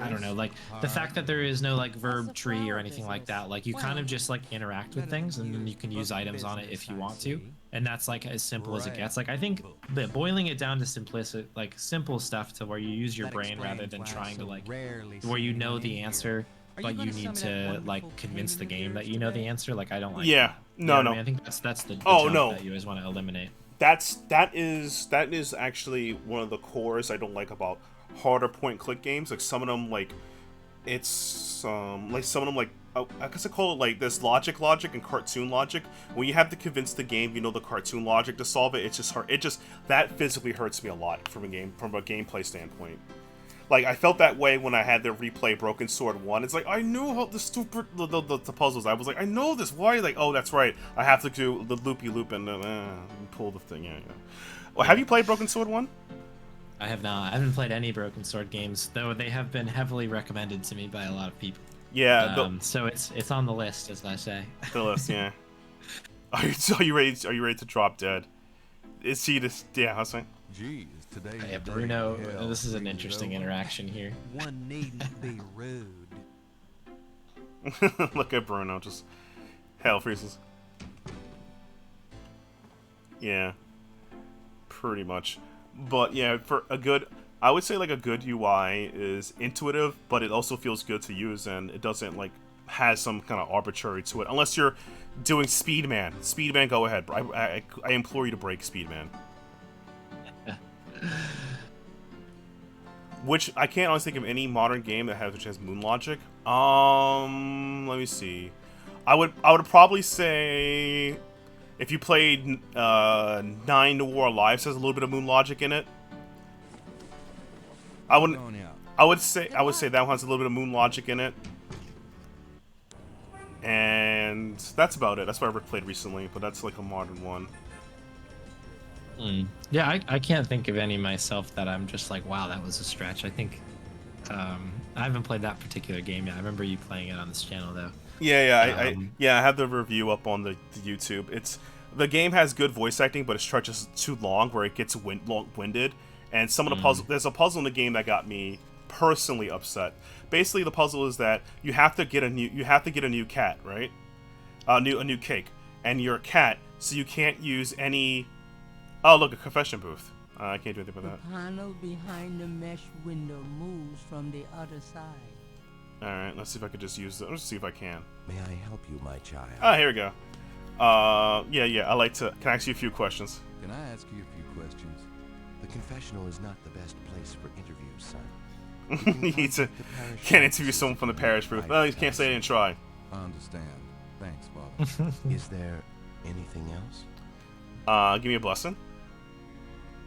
I don't know, like the fact that there is no like verb tree or anything like that. Like you kind of just like interact with things, and then you can use items on it if you want to, and that's like as simple as it gets. Like I think that boiling it down to simple stuff to where you use your brain rather than trying to like where you know the answer, but you need to like convince the game that you know the answer. Like I don't like. Yeah, that. No. I mean, I think that's the jump that you always want to eliminate. That is actually one of the cores I don't like about harder point-click games. Like some of them, like it's like some of them, like I guess I call it like this logic and cartoon logic. When you have to convince the game you know the cartoon logic to solve it, it's just hard. That physically hurts me a lot from a gameplay standpoint. Like I felt that way when I had to replay Broken Sword 1. It's like I knew how the puzzles. I was like, I know this. Why? Like, oh, that's right. I have to do the loopy loop and pull the thing. Yeah. Well, have you played Broken Sword 1? I have not. I haven't played any Broken Sword games, though they have been heavily recommended to me by a lot of people. Yeah. So it's on the list, as I say. The list, yeah. Are you ready to drop dead? Is he just? Yeah, I was saying. Geez, today. Yeah, Bruno, this is an interesting interaction here. One needn't be rude. Look at Bruno, just hell freezes. Yeah, pretty much. But yeah, for a good, I would say like a good UI is intuitive, but it also feels good to use, and it doesn't like has some kind of arbitrary to it. Unless you're doing Speedman. Speedman, go ahead. I implore you to break Speedman. Which I can't honestly think of any modern game that has moon logic. Let me see. I would probably say if you played 9 Noir Lives has a little bit of moon logic in it. I would say that one has a little bit of moon logic in it. And that's about it. That's what I've played recently, but that's like a modern one. Yeah, I can't think of any myself that I'm just like, wow, that was a stretch. I think I haven't played that particular game yet. I remember you playing it on this channel though. Yeah, I have the review up on the YouTube. The game has good voice acting, but it stretches too long where it gets long-winded. And some of the puzzle, there's a puzzle in the game that got me personally upset. Basically, the puzzle is that you have to get a new cat, right? A new cake, and you're a cat, so you can't use any. Oh, look, a confession booth. I can't do anything about that. The panel behind the mesh window moves from the other side. All right, let's see if I could just use it. Let's see if I can. May I help you, my child? Ah, here we go. Yeah. I like to. Can I ask you a few questions? Can I ask you a few questions? The confessional is not the best place for interviews, son. You need to. Can't interview someone from the parish booth. Well, you can't say I didn't try. I understand. Thanks, Father. Is there anything else? Give me a blessing.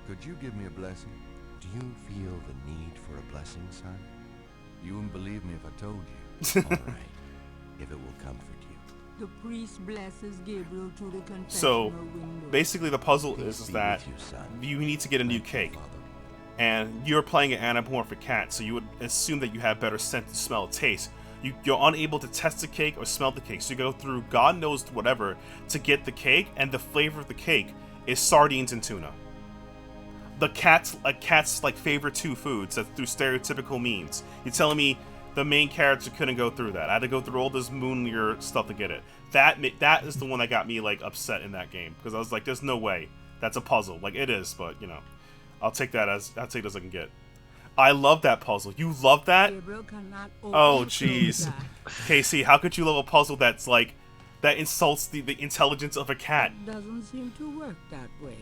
Could you give me a blessing? Do you feel the need for a blessing, son? You wouldn't believe me if I told you. All right, if it will comfort you. The priest blesses Gabriel to the confessional So, window. basically, the puzzle Peace is be that with you, son. you need to get a new Thank you, cake, Father. and you're playing an anamorphic cat, so you would assume that you have better scent, smell, taste. You're unable to test the cake or smell the cake, so you go through God knows whatever to get the cake, and the flavor of the cake is sardines and tuna. The cat's like favorite two foods that through stereotypical means. You're telling me the main character couldn't go through that? I had to go through all this Moonlier stuff to get it. That is the one that got me like upset in that game, because I was like, there's no way that's a puzzle. Like it is, but you know, I'll take that as I can get. I love that puzzle. You love that? Gabriel cannot Oh open jeez, that. Casey, how could you love a puzzle that's like that insults the intelligence of a cat? Doesn't seem to work that way.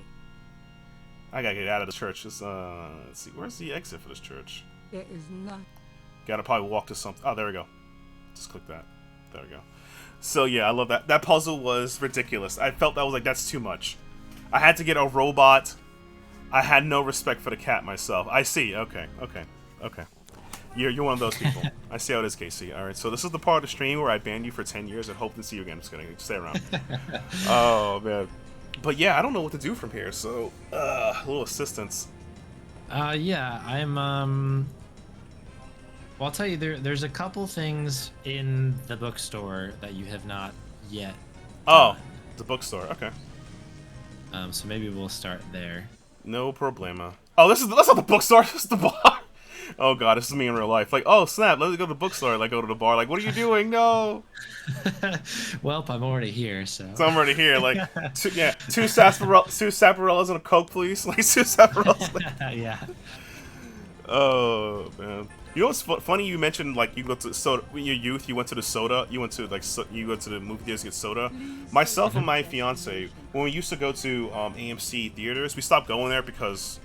I gotta get out of the church. Let's see, where's the exit for this church? There is not. Gotta probably walk to something. Oh, there we go. Just click that. There we go. So yeah, I love that. That puzzle was ridiculous. I felt that was like, that's too much. I had to get a robot. I had no respect for the cat myself. I see. Okay. You're one of those people. I see how it is, Casey. All right. So this is the part of the stream where I banned you for 10 years and hope to see you again. Just kidding. Stay around. Oh man. But yeah, I don't know what to do from here. So a little assistance. Yeah, I'm well, I'll tell you, there's a couple things in the bookstore that you have not yet Oh, done. the bookstore. Okay. So maybe we'll start there. No problema. Oh, that's not the bookstore. This is the bar. Oh god, this is me in real life. Like, oh snap, let's go to the bookstore. Like, go to the bar. Like, what are you doing? No. Well, I'm already here, so. So I'm already here. Like, two sarsaparillas and a Coke, please. Like, two sarsaparillas. Yeah. Oh man. You know what's funny? You mentioned like you go to soda in your youth. You went to the soda. You went to you go to the movie theaters to get soda. Myself and my fiance, when we used to go to AMC theaters, we stopped going there because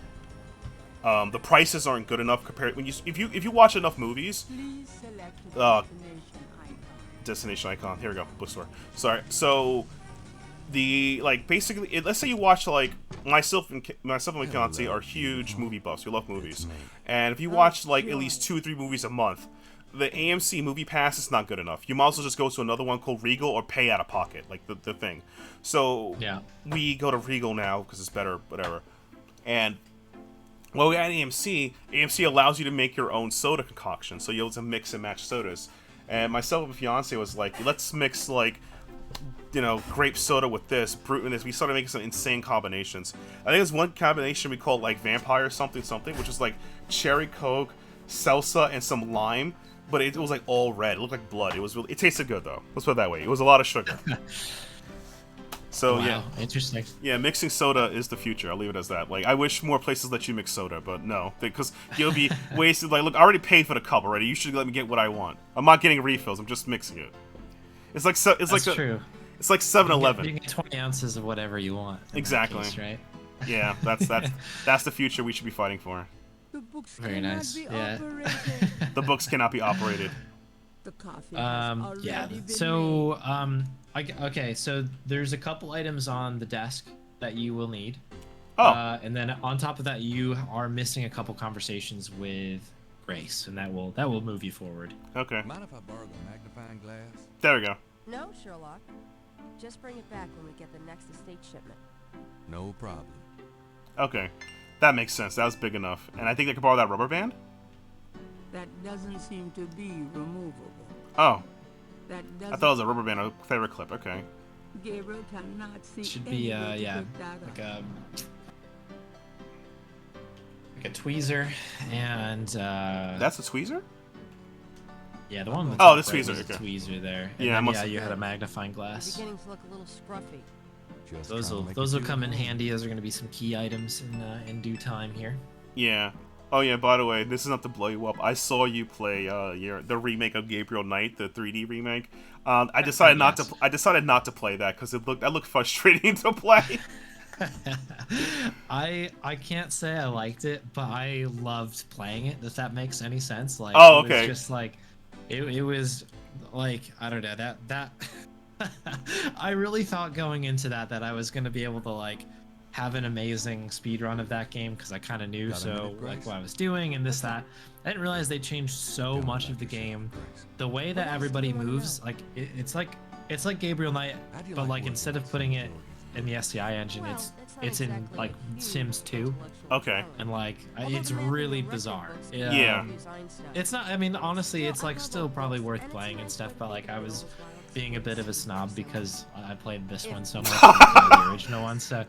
the prices aren't good enough compared when if you watch enough movies. Please select the Destination icon. Here we go. Bookstore. Sorry. So the basically, let's say you watch like myself and my fiance are huge movie buffs. We love movies, and if you watch like at least 2 or 3 movies a month, the AMC movie pass is not good enough. You might as well just go to another one called Regal or pay out of pocket, like the thing. So Yeah. we go to Regal now because it's better, whatever. And well, at AMC allows you to make your own soda concoction, so you're able to mix and match sodas. And myself and fiance was like, let's mix like grape soda with this, brute and this. We started making some insane combinations. I think there's one combination we called like vampire something, which is like cherry Coke, salsa, and some lime. But it was like all red. It looked like blood. It tasted good though. Let's put it that way. It was a lot of sugar. So wow, yeah, interesting. yeah, mixing soda is the future. I'll leave it as that. Like, I wish more places let you mix soda, but no, because you'll be wasted. Like, look, I already paid for the cup already. You should let me get what I want. I'm not getting refills. I'm just mixing it. It's like True. It's like 7-Eleven. You can get 20 ounces of whatever you want. Exactly. Case, right? Yeah, that's the future we should be fighting for. The books Very cannot nice. be Yeah. operated. The books cannot be operated. The coffee has already Yeah. been So okay. So there's a couple items on the desk that you will need. Oh. And then on top of that, you are missing a couple conversations with Grace, and that will move you forward. Okay. Mind if I borrow the magnifying glass? There we go. No, Sherlock. Just bring it back when we get the next estate shipment. No problem. Okay. That makes sense. That was big enough. And I think I could borrow that rubber band? That doesn't seem to be removable. Oh. That I doesn't. thought it was a rubber band, a favorite clip. Okay. Gabriel cannot see. Should be any way to yeah, get that like up. a tweezer and That's a tweezer? yeah, the one. On the Oh, top the right tweezer, was a okay. tweezer there. And Yeah, I then, must- yeah, you had a magnifying You're glass. beginning to look a little scruffy. Just Those trying will to make those it will come in beautiful. handy. Those are going to be some key items in due time here. Yeah. Oh yeah, by the way, this is not to blow you up. I saw you play the remake of Gabriel Knight, the 3D remake. I decided not Yes. to. I decided not to play that because that looked frustrating to play. I can't say I liked it, but I loved playing it. If that makes any sense, like Oh, it okay. was just like it was like I don't know that I really thought going into that I was gonna be able to like have an amazing speed run of that game because I kind of knew Got a minute, like Grace? what I was doing and this that. I didn't realize they changed so Don't much let of the yourself, game. Grace. The way that What else do everybody you wanna moves, know? like it's like Gabriel Knight, How do you but like working instead with of putting it some in the SCI engine, Well, it's not in exactly like a huge Sims 2, intellectual Okay. talent. and like Although it's the man really from the record bizarre. books Yeah. use Einstein. It's not. I mean, honestly, Still, it's I like love still old probably books, worth and it's playing and nice stuff. when But like, I people was know those being a bit of a wild snob things because I played this If one so you much, want. and I played the original one. So,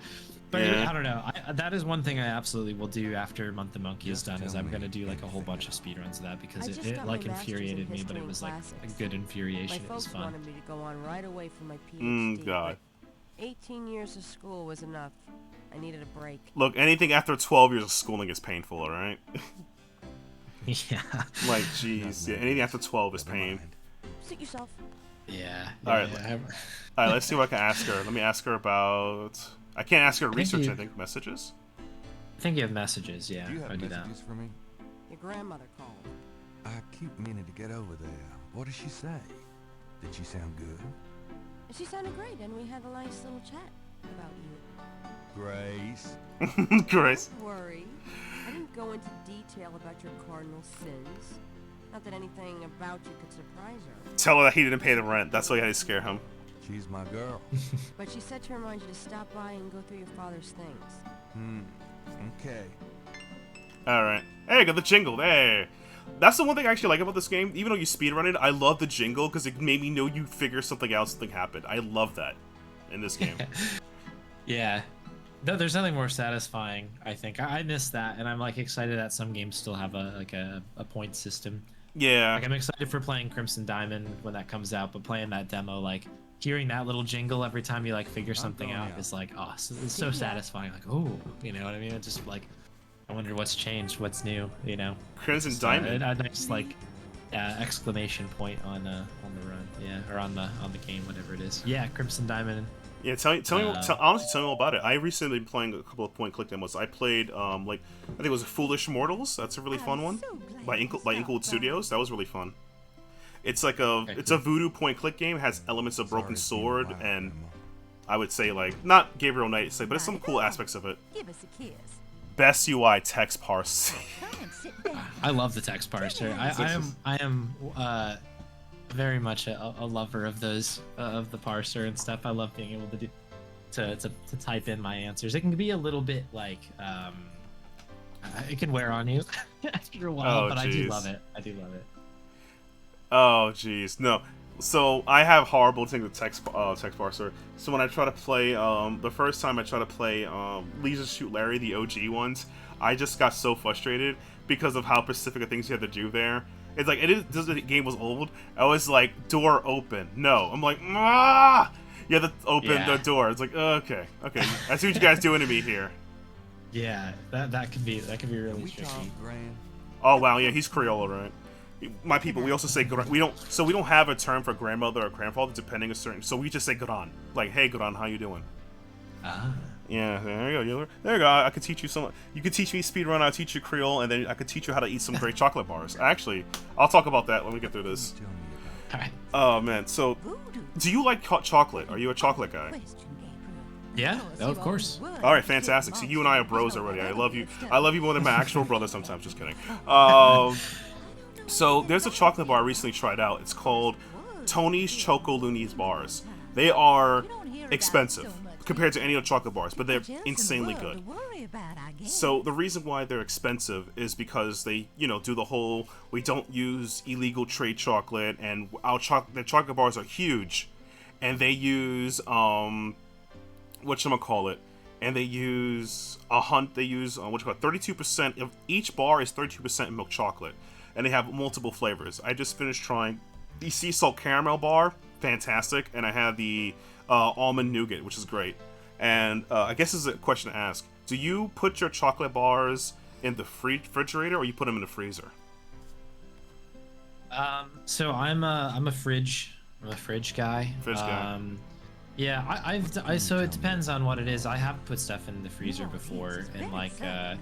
but Yeah. I don't know. That is one thing I absolutely will do after Month the Monkey is Just done. Is tell I'm me gonna do like a whole anything bunch of at all. speedruns of that because I it, just it got like my master's in infuriated me, but history it and was like classics. a good My infuriation. It was folks fun. wanted me to go on right away for my PhD. God. but 18 years of school was enough. I needed a break. Look, anything after 12 years of schooling is painful, all right? Yeah. Like, jeez, yeah, anything after 12 is Never pain. mind. Suit yourself. Yeah. All right, yeah. All right, let's see what I can ask her. Let me ask her about. I can't ask her think research. you- I think messages. I think you have messages. Yeah. Do you I have do that. messages for me? Your grandmother called. I keep meaning to get over there. What does she say? Did she sound good? She sounded great, and we had a nice little chat about you. Grace. Grace. Don't worry. I didn't go into detail about your cardinal sins. Not that anything about you could surprise her. Tell her that he didn't pay the rent. That's why you had to scare him. She's my girl. But she said to remind you to stop by and go through your father's things. Okay. All right. Hey, got the jingle. Hey. That's the one thing I actually like about this game. Even though you speedrun it, I love the jingle because it made me know you figure something out, something happened. I love that in this game. Yeah. No, there's nothing more satisfying, I think. I miss that, and I'm like excited that some games still have a point system. Yeah. Like I'm excited for playing Crimson Diamond when that comes out, but playing that demo, like hearing that little jingle every time you like figure something going out out. is like, oh, it's so satisfying. Like, oh, you know what I mean? It's just like, I wonder what's changed, what's new, you know? Crimson Just, Diamond. a nice like exclamation point on the run, yeah, or on the game, whatever it is. Yeah, Crimson Diamond. Yeah, honestly, tell me all about it. I recently been playing a couple of point-click demos. I played, I think it was Foolish Mortals. That's a really fun one by Inklewood Studios. That was really fun. It's like it's a voodoo point-click game. It has elements of Broken Sword and I would say like not Gabriel Knight, but it's some cool aspects of it. Give us a kiss. Best UI text parse. Come and sit down. I love the text parser. I am very much a lover of those of the parser and stuff. I love being able to do to type in my answers. It can be a little bit like it can wear on you after a while, Oh, but I do jeez. love it. I do love it. Oh jeez, no. So I have horrible things with text parser. So when I try to play, the first time I tried to play Leisure Suit Larry, the OG ones, I just got so frustrated because of how specific things you had to do there. It's like the game was old. I was like, door open. No, I'm like, ah! You have to open the door. It's like, okay. I see what you guys doing to me here. Yeah, that could be really tricky. Oh wow, yeah, he's Creole, right? My people, we also say we don't have a term for grandmother or grandfather depending on certain. So we just say Gran. Like, hey Gran, how you doing? Ah. Yeah, there you go. There you go. I could teach you some. You could teach me speedrun. I'll teach you Creole, and then I could teach you how to eat some great chocolate bars. Actually, I'll talk about that when we get through this. Alright. Oh man, so do you like hot chocolate? Are you a chocolate guy? Yeah, of course. All right, fantastic. So you and I are bros already. I love you. I love you more than my actual brother sometimes. Just kidding. So there's a chocolate bar I recently tried out. It's called Tony's Choco Loonies Bars. They are expensive compared to any other chocolate bars, but they're insanely good. So the reason why they're expensive is because they, do the whole we don't use illegal trade chocolate, and the chocolate bars are huge, and they use whatchamacallit, and they use 32% of each bar is 32% milk chocolate, and they have multiple flavors. I just finished trying the sea salt caramel bar, fantastic, and I had the almond nougat, which is great. And I guess this is a question to ask: do you put your chocolate bars in the refrigerator, or you put them in the freezer? So I'm a fridge guy. Fridge guy. Yeah, so it depends on what it is. I have put stuff in the freezer before, and like I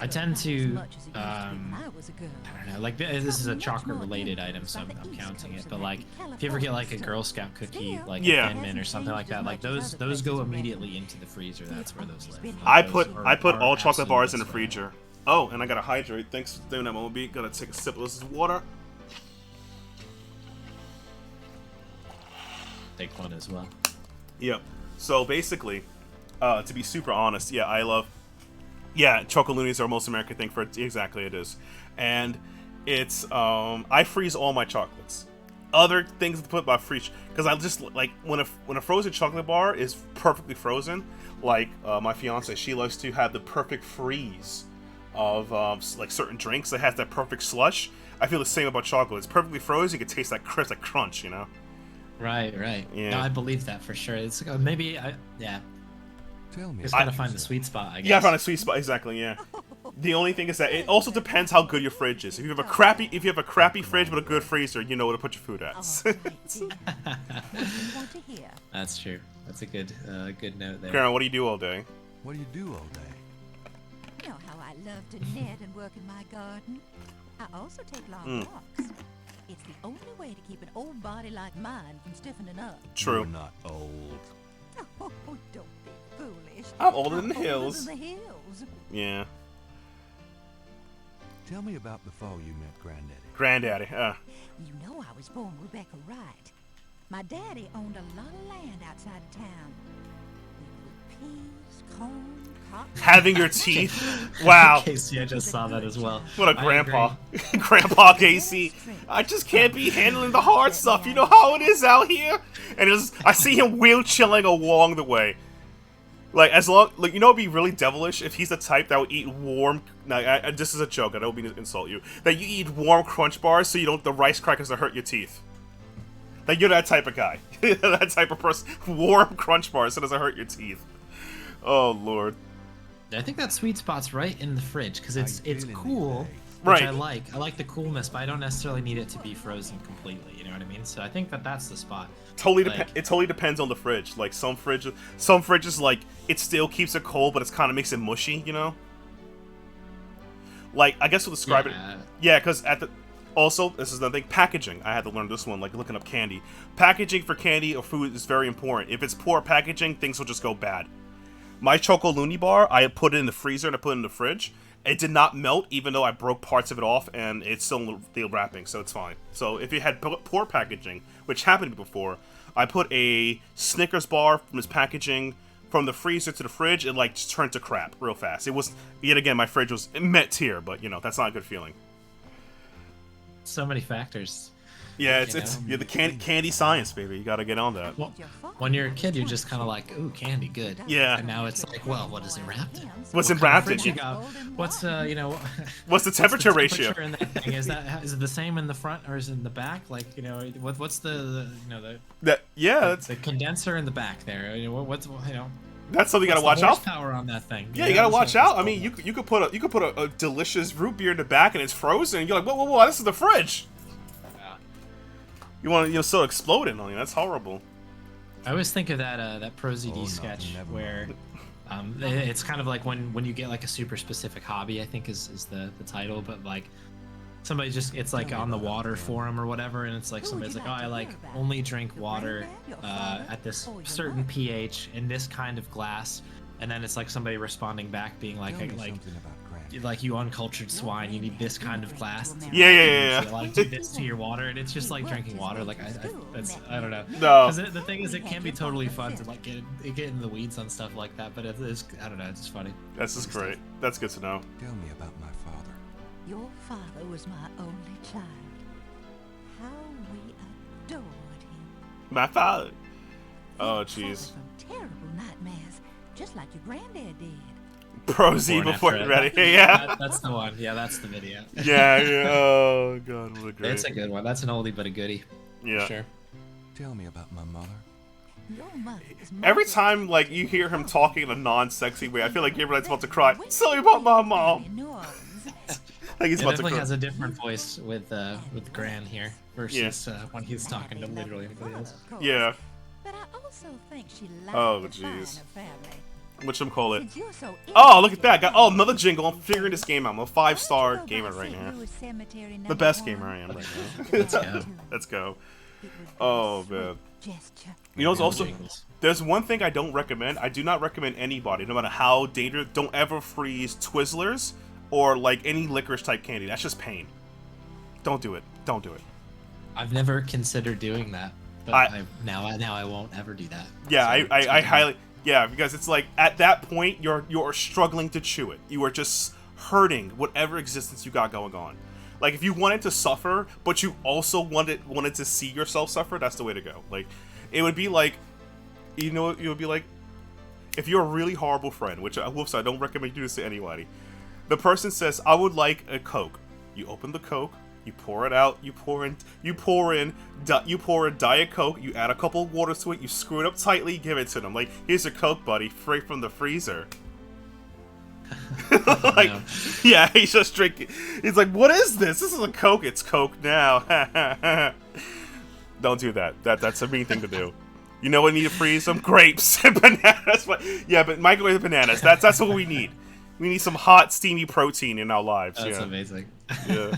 tend to I don't know, like this is a chocolate related item, so I'm counting it. But like if you ever get like a Girl Scout cookie, like a Thin Mint or something like that, like those go immediately into the freezer. That's where those live. I put all chocolate bars in the freezer. Oh, and I gotta hydrate. Thanks for doing that, Moby. Gotta take a sip of this water. Take one as well. Yep. So basically, to be super honest, Choco Loonies are a most American thing for it. Exactly, it is. And it's, I freeze all my chocolates. Other things to put by freeze, because I just, like, when a frozen chocolate bar is perfectly frozen, like, my fiance, she likes to have the perfect freeze of, like, certain drinks that has that perfect slush. I feel the same about chocolate. It's perfectly frozen, you can taste that crisp, that crunch, Right. Yeah. No, I believe that for sure. It's maybe Tell me. Just gotta find the sweet spot, I guess. Yeah, find a sweet spot, exactly. Yeah. The only thing is that it also depends how good your fridge is. If you have a crappy fridge but a good freezer, you know where to put your food at. That's true. That's a good note there. Karen, what do you do all day? What do you do all day? You know how I love to knit and work in my garden. I also take long walks. It's the only way to keep an old body like mine from stiffening up. True. You're not old. Oh, don't be foolish. I'm older than the hills. Older than the hills. Yeah. Tell me about before you met Granddaddy. Granddaddy. You know I was born Rebecca Wright. My daddy owned a lot of land outside of town. We grew peas, corn, cotton. Having your teeth. Wow. Casey, I just saw that as well. What a grandpa. Grandpa Casey. I just can't be handling the hard stuff. You know how it is out here? And I see him wheel-chilling along the way. Like, it'd be really devilish if he's the type that would eat warm. Now, this is a joke. I don't mean to insult you. That you eat warm Crunch bars so you don't the rice crackers that hurt your teeth. That you're that type of guy. That type of person. Warm Crunch bars so it doesn't hurt your teeth. Oh Lord. I think that sweet spot's right in the fridge because it's cool. Right. Which I like. I like the coolness, but I don't necessarily need it to be frozen completely. You know what I mean? So I think that's the spot. It totally depends on the fridge. Like some fridges, like it still keeps it cold, but it kind of makes it mushy. Like I guess we'll describe it. Yeah, because also this is another thing. Packaging. I had to learn this one. Like looking up candy. Packaging for candy or food is very important. If it's poor packaging, things will just go bad. My Choco Looney bar, I put it in the freezer and I put it in the fridge. It did not melt, even though I broke parts of it off, and it's still in the wrapping, so it's fine. So if it had poor packaging, which happened before, I put a Snickers bar from its packaging from the freezer to the fridge, it like just turned to crap real fast. It was, yet again, my fridge was met tier, but that's not a good feeling. So many factors. Yeah, You it's know? yeah, the candy science, baby. You gotta get on that. Well, when you're a kid, you're just kind of like, ooh, candy, good. Yeah. And now it's like, well, what is it wrapped in? What's What it kind of wrapped fridge in? you got? What's you know? What's the temperature ratio? In that thing? Is it the same in the front or is it in the back? Like, you know, what's the you know the condenser in the back there? You know, what's you know? That's something you gotta What's watch the out. horsepower on that thing. Yeah, you gotta watch out. I mean, you could put a delicious root beer in the back and it's frozen. And you're like, whoa, this is the fridge. Yeah. You want to still exploding on you? That's horrible. I always think of that ProZD sketch where it's kind of like when you get like a super specific hobby, I think is the title, but like somebody just it's like on the water forum or whatever, and it's like somebody's like, oh, I like only drink water at this certain pH in this kind of glass, and then it's like somebody responding back being like like you uncultured swine, you need this kind of glass. Yeah. So, like, do this to your water, and it's just like drinking water. Like I don't know. No. Because the thing is, it can be totally fun to like get in the weeds on stuff like that. But it's I don't know. It's just funny. That's just great. That's good to know. Tell me about my father. Your father was my only child. How we adored him. My father. Oh, He jeez. suffered from terrible nightmares, just like your granddad did. Pro Z before you're ready. Yeah. That's the one. Yeah, that's the video. Yeah. Oh god, what a great. It's a good one. That's an oldie but a goodie. Yeah. Sure. Tell me about my mother. Your mother is Every time like you hear him talking in a non-sexy way, I feel like Gabriel's about to cry. Tell me about my mom. in New Orleans. Like he's It about to definitely cry. has a different voice with Gran here versus when he's talking to literally anybody else. Yeah. But I also think she liked Oh, to find jeez. her family. Whatchamacallit. Since you're so Oh, look at that. Got another jingle. I'm figuring this game out. I'm a 5-star gamer right now. The best gamer I am right now. Let's go. Let's go. Oh man. Gesture. You know what's also Jingles. there's one thing I don't recommend. I do not recommend anybody, no matter how dangerous, don't ever freeze Twizzlers or like any licorice type candy. That's just pain. Don't do it. Don't do it. I've never considered doing that, but now I won't ever do that. Yeah, So, it's I good to highly because it's like at that point you're struggling to chew it. You are just hurting whatever existence you got going on. Like if you wanted to suffer, but you also wanted to see yourself suffer, that's the way to go. Like it would be like, you know, it would be like if you're a really horrible friend, which whoops, I don't recommend you do this to anybody. The person says, "I would like a Coke." You open the Coke, you pour it out, you pour a Diet Coke, you add a couple of water to it, you screw it up tightly, give it to them. Like, here's a Coke, buddy, straight from the freezer. Like, No. yeah, he's just drinking. He's like, what is this? This is a Coke. It's Coke now. Don't do that. That's a mean thing to do. You know what we need to freeze? Some grapes and bananas. Yeah, but microwave bananas. That's what we need. We need some hot, steamy protein in our lives. That's yeah. amazing. Yeah.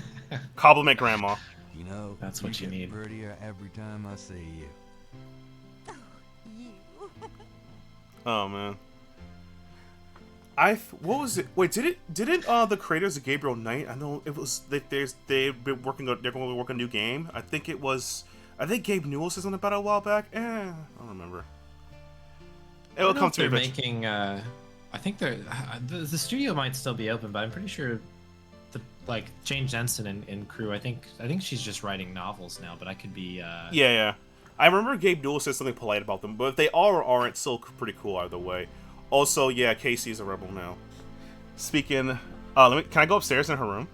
Compliment grandma. You know, That's what you get need. prettier every time I see you. You. Oh man. What was it? Wait, didn't the creators of Gabriel Knight? I know it was they've been working. They're going to work on a new game. I think Gabe Newell says on about it a while back. I don't remember. It'll come to me. They're making. I think they're the studio might still be open, but I'm pretty sure like Jane Jensen and crew. I think she's just writing novels now, but I could be. Yeah. I remember Gabe Newell said something polite about them, but if they are or aren't, still pretty cool either way. Also, yeah, Casey's a rebel now. Speaking, can I go upstairs in her room?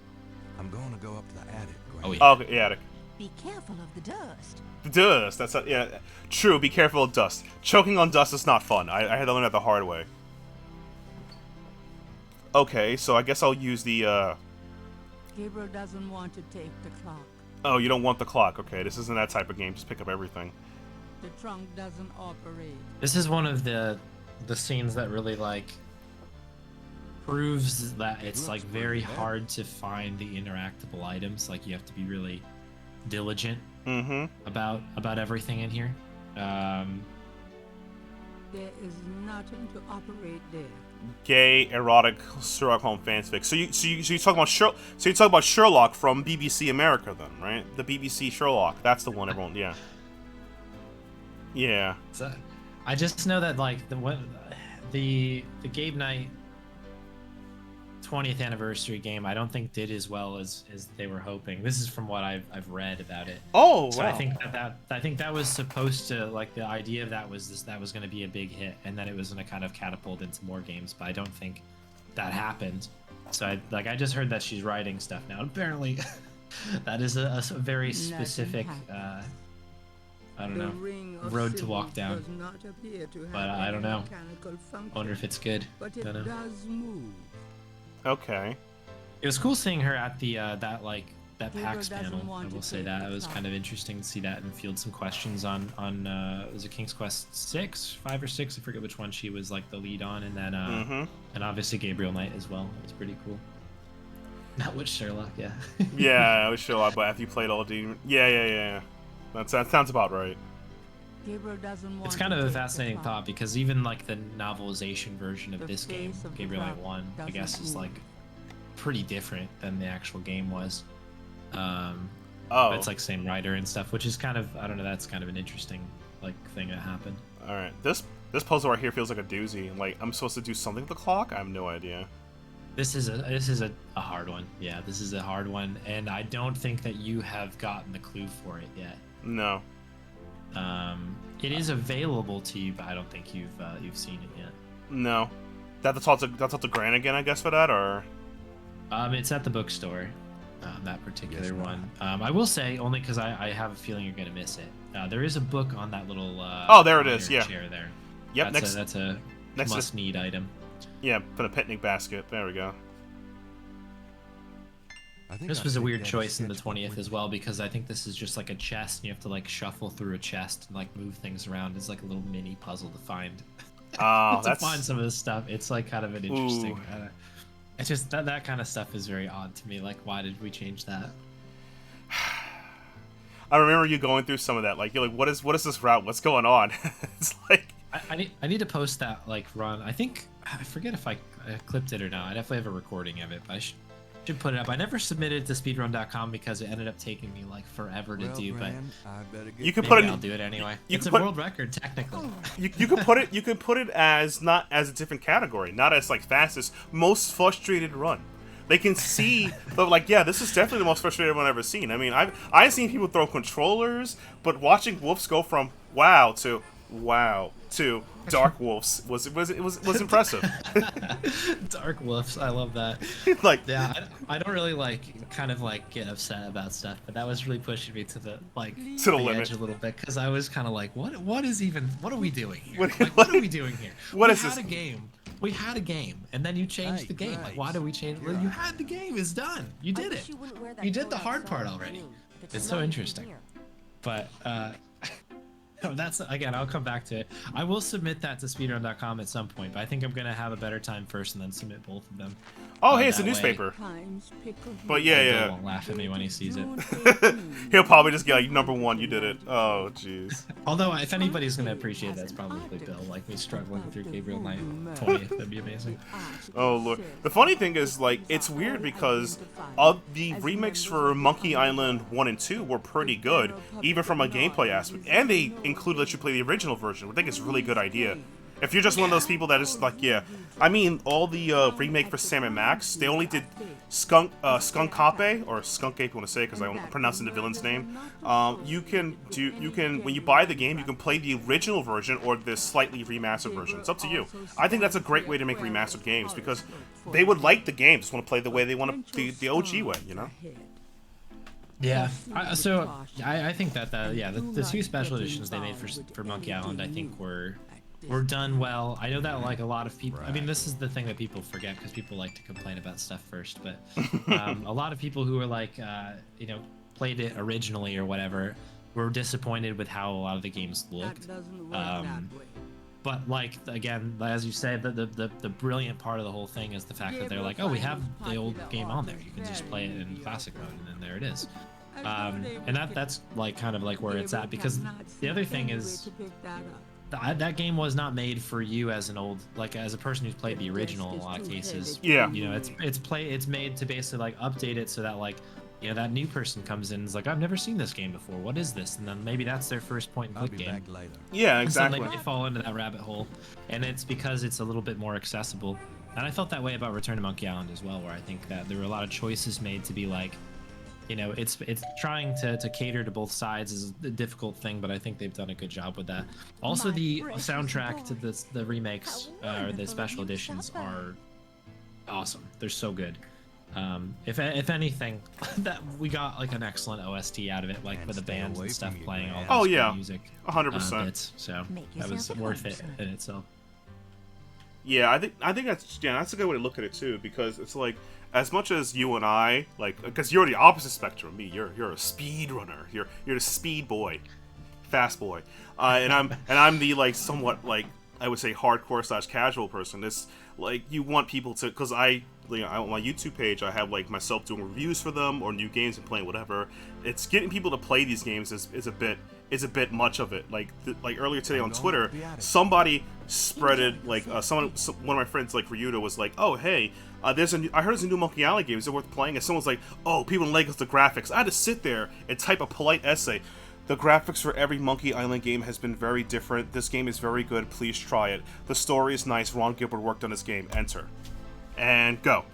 I'm going to go up to the attic. Oh, yeah. Oh, okay, yeah, attic. Be careful of the dust. The dust. That's yeah. True. Be careful of dust. Choking on dust is not fun. I had to learn that the hard way. Okay, so I guess I'll use the. Gabriel doesn't want to take the clock. Oh, you don't want the clock. Okay, this isn't that type of game. Just pick up everything. The trunk doesn't operate. This is one of the scenes that really like proves that it's like very hard to find the interactable items. Like you have to be really diligent about everything in here. There is nothing to operate there. Gay, erotic Sherlock Holmes fanfic. So you talking about So you talk about Sherlock from BBC America, then, right? The BBC Sherlock. That's the one everyone. Yeah. Yeah. So, I just know that like the Gabe Knight 20th anniversary game, I don't think did as well as they were hoping. This is from what I've read about it. Oh, So wow. I think that was supposed to, like, the idea of that was that was going to be a big hit, and then it was going to kind of catapult into more games. But I don't think that happened. So I just heard that she's writing stuff now. Apparently, that is a very specific. I don't know, road to walk down. But I don't know. I wonder if it's good. But it Don't know. does move. Okay. It was cool seeing her at the that Gabriel PAX doesn't panel. want I to will say take that the it was kind of clout. interesting to see that and field some questions on was it King's Quest 5 or 6? I forget which one she was like the lead on, and then and obviously Gabriel Knight as well. It was pretty cool. Not with Sherlock, yeah. Yeah, I was sure, but after you played all the yeah. That sounds about right. Gabriel doesn't want It's kind to of a take the fascinating clout. thought because even like the novelization version of The this game, face of the Gabriel Knight cloud 1, I guess doesn't is move. like pretty different than the actual game was. Oh. But it's like same writer and stuff, which is kind of, I don't know, that's kind of an interesting like thing that happened. All right. This puzzle right here feels like a doozy. Like I'm supposed to do something with the clock. I have no idea. This is a hard one. Yeah, this is a hard one, and I don't think that you have gotten the clue for it yet. No. It is available to you, but I don't think you've seen it yet. No. That's all to grant again, I guess, for that, or. It's at the bookstore. That particular Yes, one. I will say only because I have a feeling you're gonna miss it. There is a book on that little. Oh, there it is, minor yeah. Chair there. Yep. That's a next to- must-need item. Yeah, put a picnic basket. There we go. I think This I'll was a take weird that choice in the sketchbook 20th with as me. well because I think this is just like a chest and you have to like shuffle through a chest and like move things around. It's like a little mini puzzle to find. Oh, to that's. find some of this stuff. It's like kind of an interesting. Ooh. It's just that kind of stuff is very odd to me. Like, why did we change that? I remember you going through some of that. Like you're like, what is this route? What's going on? It's like. I need to post that like run. I think I forget if I clipped it or not. I definitely have a recording of it, but I should put it up. I never submitted it to speedrun.com because it ended up taking me like forever to Well, do. But Gran, I better get You could maybe put it. I'll do it anyway. you It's could a put- world record technically. You could put it. You could put it as not as a different category, not as like fastest, most frustrated run. They can see, but like, yeah, this is definitely the most frustrated one I've ever seen. I mean, I've seen people throw controllers, but watching Woofs go from wow to Dark Wolves was impressive. Dark Woofs, I love that. Like, Yeah, I don't really like kind of like get upset about stuff, but that was really pushing me to the like To the limit. edge a little bit because I was kind of like, what are we doing here? What- Like, what are we doing here? what we is had this? a game. We had a game, and then you changed Hey, the game. Like, Grace, why do we change? Well, you had the game. It's done. You I did wish it. you wouldn't wear that You did coat the hard outside part in already. June. If It's not, so you can interesting. hear. But that's again, I'll come back to it. I will submit that to speedrun.com at some point, but I think I'm gonna have a better time first and then submit both of them. oh, hey, it's a that way- newspaper. Times pickle But here. yeah, Bill yeah. won't laugh at me when he sees it. June 18. He'll probably just get like #1. You did it. Oh, jeez. Although, if anybody's gonna appreciate that, it's probably Bill. Like me struggling through Gabriel Knight 20th, that'd be amazing. Oh lord. The funny thing is, like, it's weird because of the remakes for Monkey Island 1 and 2 were pretty good, even from a gameplay aspect, and they included let you play the original version, which I think is a really good idea. If you're just one of those people that is like, yeah, I mean, all the remake for Sam and Max, they only did Skunk Ape, or Skunk Ape, I want to say, because I'm pronouncing the villain's name. You can when you buy the game, you can play the original version or the slightly remastered version. It's up to you. I think that's a great way to make remastered games because they would like the game, just want to play the way they want to, the OG way, you know. Yeah. I think that the two special editions they made for Monkey Island, I think were done well. I know that like a lot of people. I mean, this is the thing that people forget because people like to complain about stuff first. But a lot of people who were like, played it originally or whatever, were disappointed with how a lot of the games looked. That doesn't work that way. But like again, as you said, the brilliant part of the whole thing is the fact that they're like, oh, we have the old game on there. You can just play it in classic mode, and then there it is. And that's like kind of like where it's at because the other thing is that game was not made for you as as a person who's played the original in a lot of cases. Yeah. You know, it's made to basically like update it so that like, you know, that new person comes in and is like, I've never seen this game before. What is this? And then maybe that's their first point and I'll click be game. back later. Yeah, And so exactly. they fall into that rabbit hole, and it's because it's a little bit more accessible. And I felt that way about Return to Monkey Island as well, where I think that there were a lot of choices made to be like, you know, it's trying to cater to both sides is a difficult thing, but I think they've done a good job with that. Also, the soundtrack to the remakes or the special editions are awesome. They're so good. If anything, that we got like an excellent OST out of it, like with the bands and stuff playing all this great music. 100%. Bits, so that was worth it in itself. Yeah, I think that's a good way to look at it too, because it's like, as much as you and I, like, because you're the opposite spectrum of me, you're a speedrunner, you're the speed boy, fast boy, and I'm the like somewhat like I would say hardcore / casual person. It's like you want people to, because on my YouTube page I have like myself doing reviews for them or new games and playing whatever. It's getting people to play these games is a bit much of it. Like earlier today on Twitter, somebody spreaded like one of my friends like Ryuta was like, oh hey, I heard there's a new Monkey Island game. Is it worth playing? And someone's like, oh, people in Legos the graphics. I had to sit there and type a polite essay. The graphics for every Monkey Island game has been very different. This game is very good. Please try it. The story is nice. Ron Gilbert worked on this game. Enter. And go.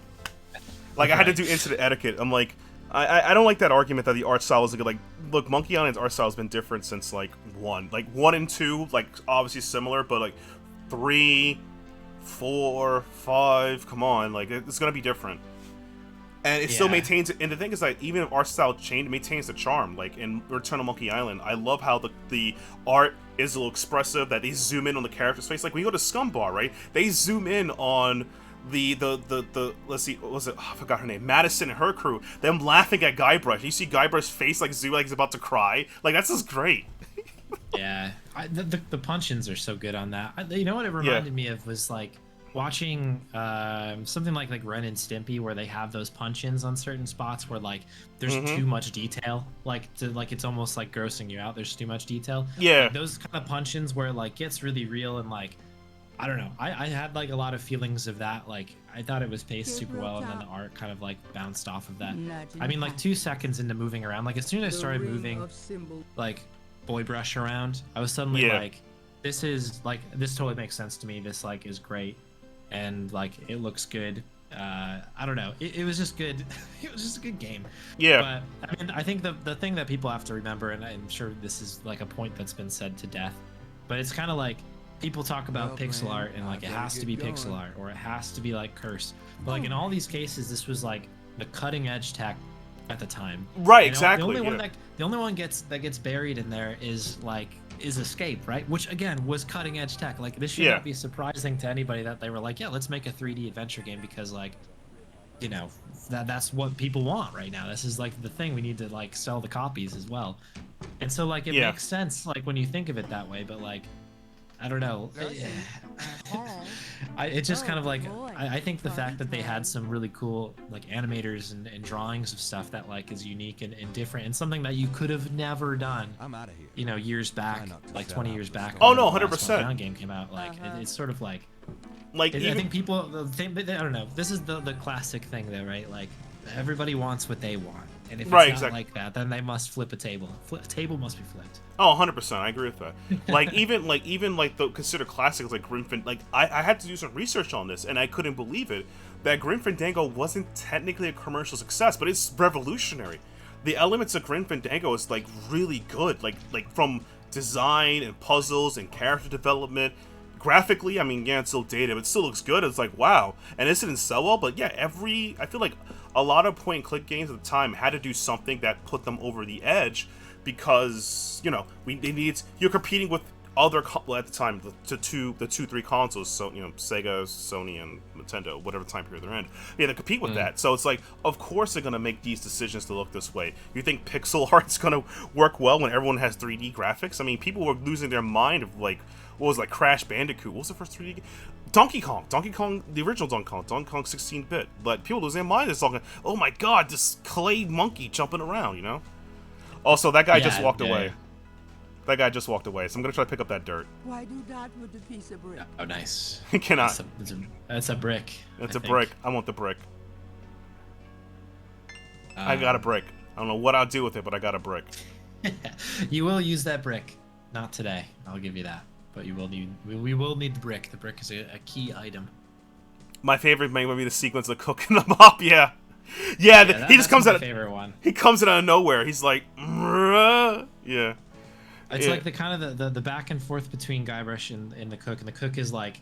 Like, I had to do instant etiquette. I'm like, I don't like that argument that the art style is good. Like, look, Monkey Island's art style has been different since, like, 1. Like, 1 and 2, like, obviously similar, but, like, 3, 4, 5, come on. Like, it's gonna be different. And it still maintains it. And the thing is, like, even if art style changed, it maintains the charm. Like, in Return to Monkey Island, I love how the art is a little expressive, that they zoom in on the character's face. Like, when you go to Scumbar, right? They zoom in on the let's see, what was it? Oh, I forgot her name. Madison and her crew. Them laughing at Guybrush. You see Guybrush's face, like, zoom, like he's about to cry. Like, that's just great. Yeah. The punch-ins are so good on that. You know what it reminded me of was, like, watching something like Ren and Stimpy, where they have those punch-ins on certain spots where like there's too much detail, like it's almost like grossing you out. There's too much detail. Yeah. Like, those kind of punch-ins where it like gets really real, and like I don't know. I had like a lot of feelings of that. Like I thought it was paced super well, and then the art kind of like bounced off of that. I mean, like 2 seconds into moving around, like as soon as I started moving like boy brush around, I was suddenly like, this totally makes sense to me. This like is great. And like it looks good. I don't know. It was just good. It was just a good game. Yeah. But I mean, I think the thing that people have to remember, and I'm sure this is like a point that's been said to death, but it's kind of like people talk about pixel art and like it has to be pixel art or it has to be like Curse. But like in all these cases, this was like the cutting edge tech at the time. Right. Exactly. The only one that gets buried in there is Escape, right? Which again was cutting edge tech. Like this should not be surprising to anybody that they were like, yeah, let's make a 3D adventure game, because like, you know, that's what people want right now. This is like the thing, we need to like sell the copies as well. And so like it makes sense like when you think of it that way, but like I don't know. It's just kind of like I think the fact that they had some really cool like animators and drawings of stuff that like is unique and different, and something that you could have never done. I'm out of here. You know, years back, like 20 years back. Oh no, 100%. Game came out. Like it's sort of like I think people I don't know. This is the classic thing though, right? Like everybody wants what they want. And if it's not like that, then they must flip a table. A table must be flipped. Oh, 100%. I agree with that. Like even the considered classics like Grim Fandango. Like I had to do some research on this, and I couldn't believe it that Grim Fandango wasn't technically a commercial success, but it's revolutionary. The elements of Grim Fandango is like really good, like from design and puzzles and character development. Graphically, I mean, yeah, it's still dated, but it still looks good. It's like, wow. And this didn't sell well, but yeah, I feel like a lot of point-and-click games at the time had to do something that put them over the edge, because, you know, you're competing with other, at the time, the two, 3 consoles, so, you know, Sega, Sony, and Nintendo, whatever time period they're in. Yeah, they compete with that. So it's like, of course they're going to make these decisions to look this way. You think pixel art's going to work well when everyone has 3D graphics? I mean, people were losing their mind of, like, what was like Crash Bandicoot? What was the first 3D game? Donkey Kong, the original Donkey Kong 16-bit. But people losing their mind is talking, oh my god, this clay monkey jumping around, you know? Also, that guy just walked away. That guy just walked away, so I'm gonna try to pick up that dirt. Why do that with the piece of brick? Oh, nice. He cannot. That's a brick. It's a brick. I want the brick. I got a brick. I don't know what I'll do with it, but I got a brick. You will use that brick. Not today. I'll give you that. But we will need the brick. The brick is a key item. My favorite may be the sequence of cooking the mop. Yeah, yeah. He just comes out. Favorite one. He comes out of nowhere. He's like, yeah. It's like the kind of the back and forth between Guybrush and the cook, and the cook is like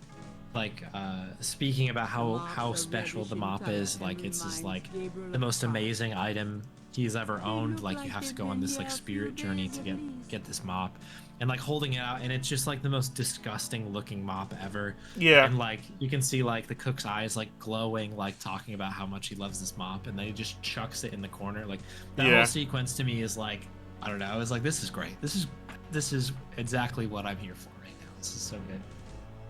speaking about how special the mop is. Like it's just like the most amazing item he's ever owned. Like you have to go on this like spirit journey to get this mop, and like holding it out, and it's just like the most disgusting looking mop ever. Yeah. And like you can see like the cook's eyes like glowing, like talking about how much he loves this mop, and then he just chucks it in the corner. Like that whole sequence to me is like, I don't know. I was like, this is great. This is exactly what I'm here for right now. This is so good.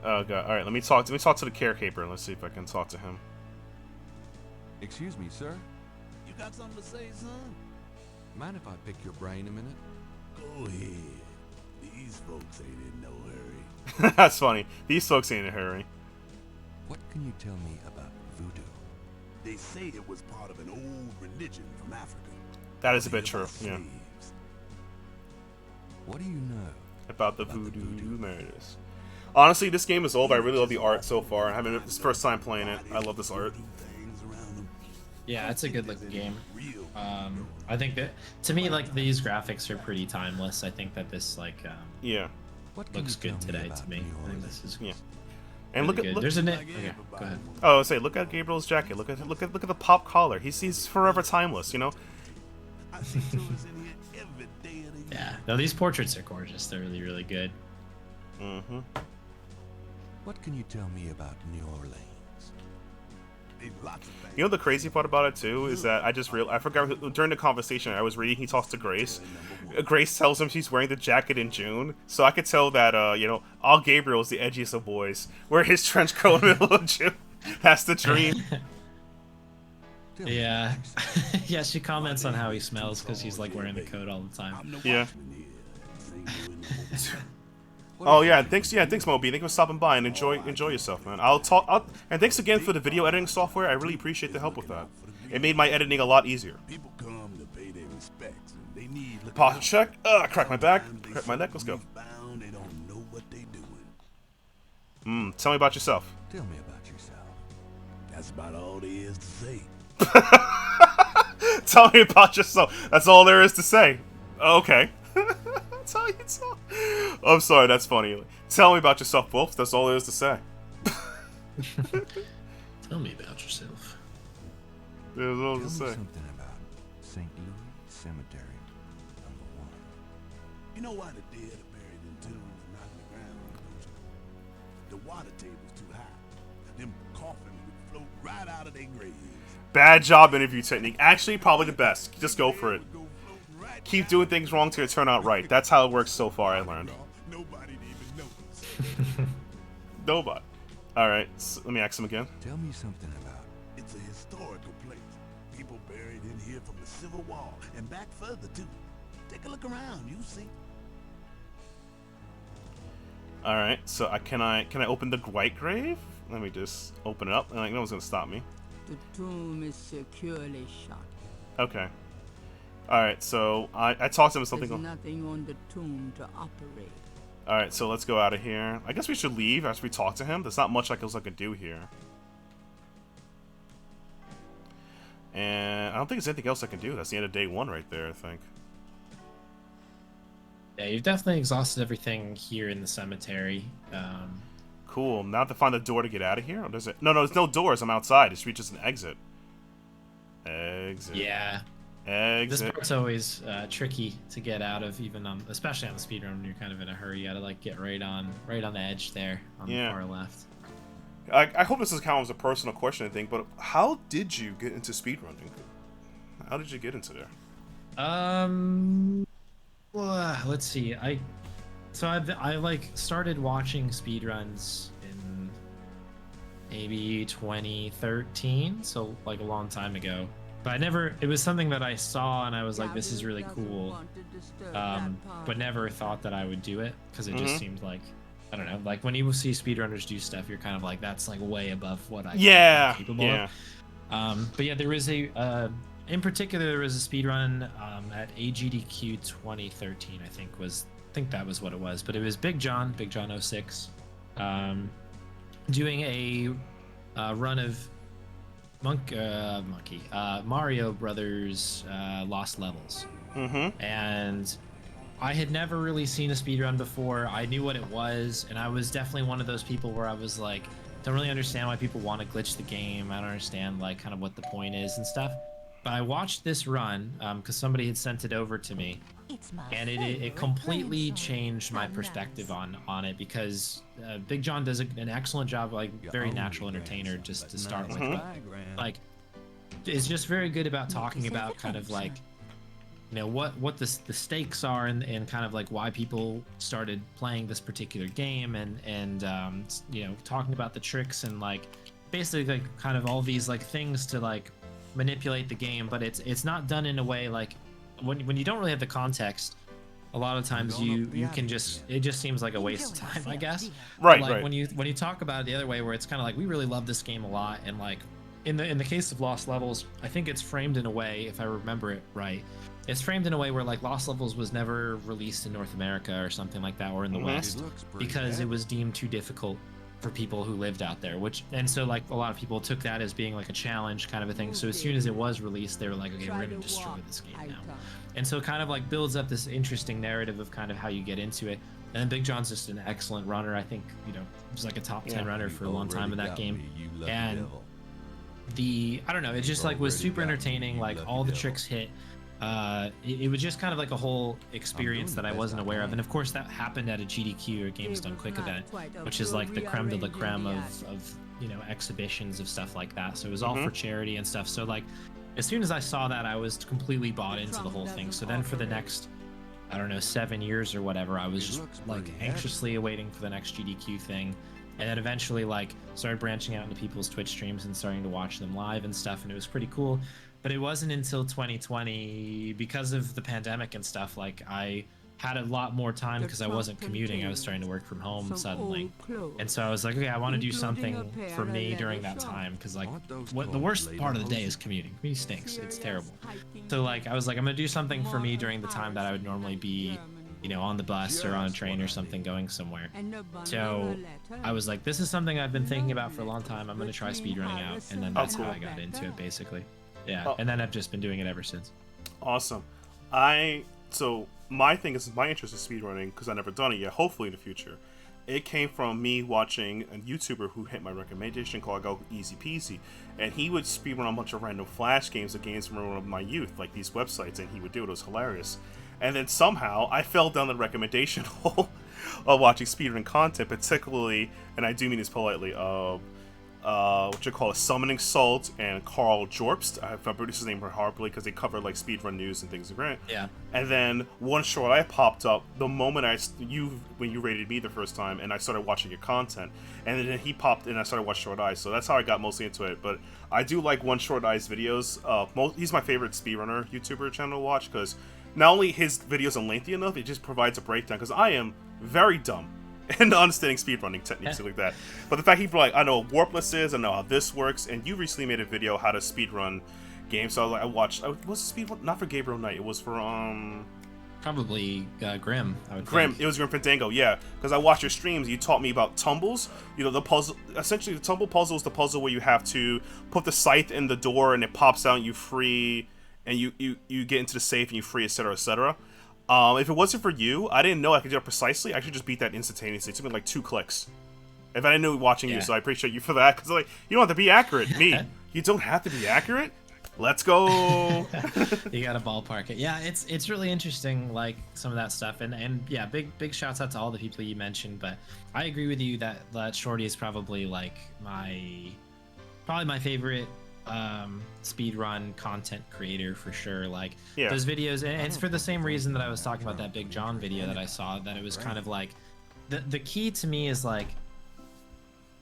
Oh god. All right, let me talk to the caretaker. Let's see if I can talk to him. Excuse me, sir. You got something to say, son? Mind if I pick your brain a minute? Go ahead. These folks ain't in no hurry. That's funny. These folks ain't in a hurry. What can you tell me about voodoo? They say it was part of an old religion from Africa. That is a bit true. Yeah. What do you know about the voodoo murders? Honestly, this game is old, but I really love the art so far. I haven't. It's the first time playing it. I love this art. Yeah, it's a good looking game. I think that to me, like these graphics are pretty timeless. I think that this like looks good today to me. I think this is And really look, there's a okay, go ahead. Oh, say look at Gabriel's jacket. Look at the pop collar. He's forever timeless. You know. Yeah, no, these portraits are gorgeous. They're really, really good. Mm-hmm. What can you tell me about New Orleans? You know the crazy part about it too is that I forgot during the conversation I was reading. He talks to Grace. Grace tells him she's wearing the jacket in June, so I could tell that all Gabriel is the edgiest of boys. Wear his trench coat in the middle of June. That's the dream. Yeah, yeah. She comments on how he smells because he's like wearing the coat all the time. Yeah. Oh yeah, thanks Moby. Thanks for stopping by and enjoy yourself, man. And thanks again for the video editing software. I really appreciate the help with that. It made my editing a lot easier. People come to pay their respects and they need posture check. Crack my back. Crack my neck. Let's go. They don't know what they doing. Tell me about yourself. Tell me about yourself. That's about all there is to say. Tell me about yourself. That's all there is to say. Okay. That's how you talk. I'm sorry, that's funny. Tell me about yourself, Woofs. That's all there is to say. Tell me about yourself. There's all to say. Something about St. Louis Cemetery, #1. You know why the dead are buried in tombs and not in the ground, don't you? The water table's too high. Them coffins would float right out of their graves. Bad job interview technique. Actually, probably the best. Just go for it. Keep doing things wrong till it turn out right. That's how it works so far, I learned. Nobody even knows. Nobody. Alright, so let me ask him again. Tell me something about It's a historical place. People buried in here from the Civil War and back further too. Take a look around, you see. Alright, so can I open the white grave? Let me just open it up. No one's gonna stop me. The tomb is securely shut. Okay. Alright, so I talked to him something. There's nothing on the tomb to operate. Alright, so let's go out of here. I guess we should leave after we talk to him. There's not much else I can do here. And I don't think there's anything else I can do. That's the end of day 1 right there, I think. Yeah, you've definitely exhausted everything here in the cemetery. Cool. Now I have to find a door to get out of here? Or does it? No, there's no doors. I'm outside. It should be just an exit. Exit. Yeah. Exit. This part's always tricky to get out of, even on, especially on the speedrun when you're kind of in a hurry. You gotta like get right on the edge there on the far left. I hope this is kind of a personal question, I think, but how did you get into speedrunning? How did you get into there? Well, let's see. I like started watching speedruns in maybe 2013, so like a long time ago. But it was something that I saw and I was like, this is really cool. But never thought that I would do it because it just seemed like, I don't know, like when you see speedrunners do stuff, you're kind of like, that's like way above what I'm capable of. But yeah, there was in particular, there was a speedrun at AGDQ 2013, I think that was what it was. But it was Big John 06, doing run of Mario Brothers Lost Levels. And I had never really seen a speedrun before. I knew what it was, and I was definitely one of those people where I was like, don't really understand why people want to glitch the game. I don't understand like kind of what the point is and stuff. But I watched this run because somebody had sent it over to me, and it completely changed my perspective on it, because Big John does an excellent job, like very natural entertainer just to start with. But, like, is just very good about talking about kind of like, you know, what the stakes are, and kind of like why people started playing this particular game, and you know, talking about the tricks and like basically like kind of all these like things to like manipulate the game. But it's not done in a way like when you don't really have the context. A lot of times you can just, it just seems like a waste of time, I guess. Right, like, right. When you talk about it the other way, where it's kind of like, we really love this game a lot, and like in the case of Lost Levels, I think it's framed in a way, if I remember it right, it's framed in a way where like Lost Levels was never released in North America or something like that, or in the West, because it was deemed too difficult for people who lived out there, and so like a lot of people took that as being like a challenge kind of a thing. So as soon as it was released, they were like, okay, we're gonna destroy this game now. And so it kind of like builds up this interesting narrative of kind of how you get into it. And then Big John's just an excellent runner. I think, you know, he was like a top 10 runner for a long time in that game. And I don't know, it just like was super entertaining. Like all the tricks hit. It was just kind of like a whole experience that I wasn't aware of. And of course that happened at a GDQ, or Games Done Quick event, which is like the creme de la creme of you know, exhibitions of stuff like that. So it was all for charity and stuff. So like, as soon as I saw that, I was completely bought into the whole thing. So then for the next, I don't know, 7 years or whatever, I was just like anxiously awaiting for the next GDQ thing. And then eventually like started branching out into people's Twitch streams and starting to watch them live and stuff. And it was pretty cool. But it wasn't until 2020, because of the pandemic and stuff, like I had a lot more time because I wasn't commuting. I was starting to work from home suddenly. And so I was like, okay, I want to do something for me during that time, because like the worst part of the day is commuting. Commuting stinks. It's terrible. So like I was like, I'm going to do something for me during the time that I would normally be, you know, on the bus or on a train or something going somewhere. So I was like, this is something I've been thinking about for a long time. I'm going to try speedrunning out. And then that's how I got into it, basically. Yeah. And then I've just been doing it ever since. Awesome. So my thing is, my interest in speedrunning, because I've never done it yet, hopefully in the future, it came from me watching a YouTuber who hit my recommendation called Go Easy Peasy, and he would speedrun a bunch of random Flash games, games from my youth, like these websites, and he would do it. It was hilarious. And then somehow I fell down the recommendation hole of watching speedrun content, particularly, and I do mean this politely, what you call a Summoning Salt and Carl Jorpst. I produced his name horribly because they cover like speedrun news and things like that. Yeah. And then one short I popped up the moment when you rated me the first time, and I started watching your content, and then he popped and I started watching Short Eyes. So that's how I got mostly into it. But I do like One Short Eyes videos. He's my favorite speedrunner YouTuber channel to watch, because not only his videos are lengthy enough, it just provides a breakdown, because I am very dumb and understanding speedrunning techniques like that. But the fact he like, I know what warpless is, I know how this works, and you recently made a video how to speedrun games. So I watched. Was it speedrun? Not for Gabriel Knight. It was for probably Grim. I would Grim. think. It was Grim Fandango. Yeah, because I watched your streams. You taught me about tumbles. You know, the puzzle. Essentially, the tumble puzzle is the puzzle where you have to put the scythe in the door and it pops out and you free, and you get into the safe and you free, etc., etc. If it wasn't for you, I didn't know I could do it precisely. I could just beat that instantaneously. It took me like 2 clicks. If I didn't know watching you, so I appreciate you for that. Because like, you don't have to be accurate. Me, you don't have to be accurate. Let's go. You gotta ballpark it. Yeah, it's really interesting, like some of that stuff, and yeah, big shouts out to all the people you mentioned. But I agree with you that Shorty is probably like my favorite speedrun content creator for sure. Like those videos, and it's for the same reason that I was talking about that Big John video that I saw, that it was kind of like the key to me is like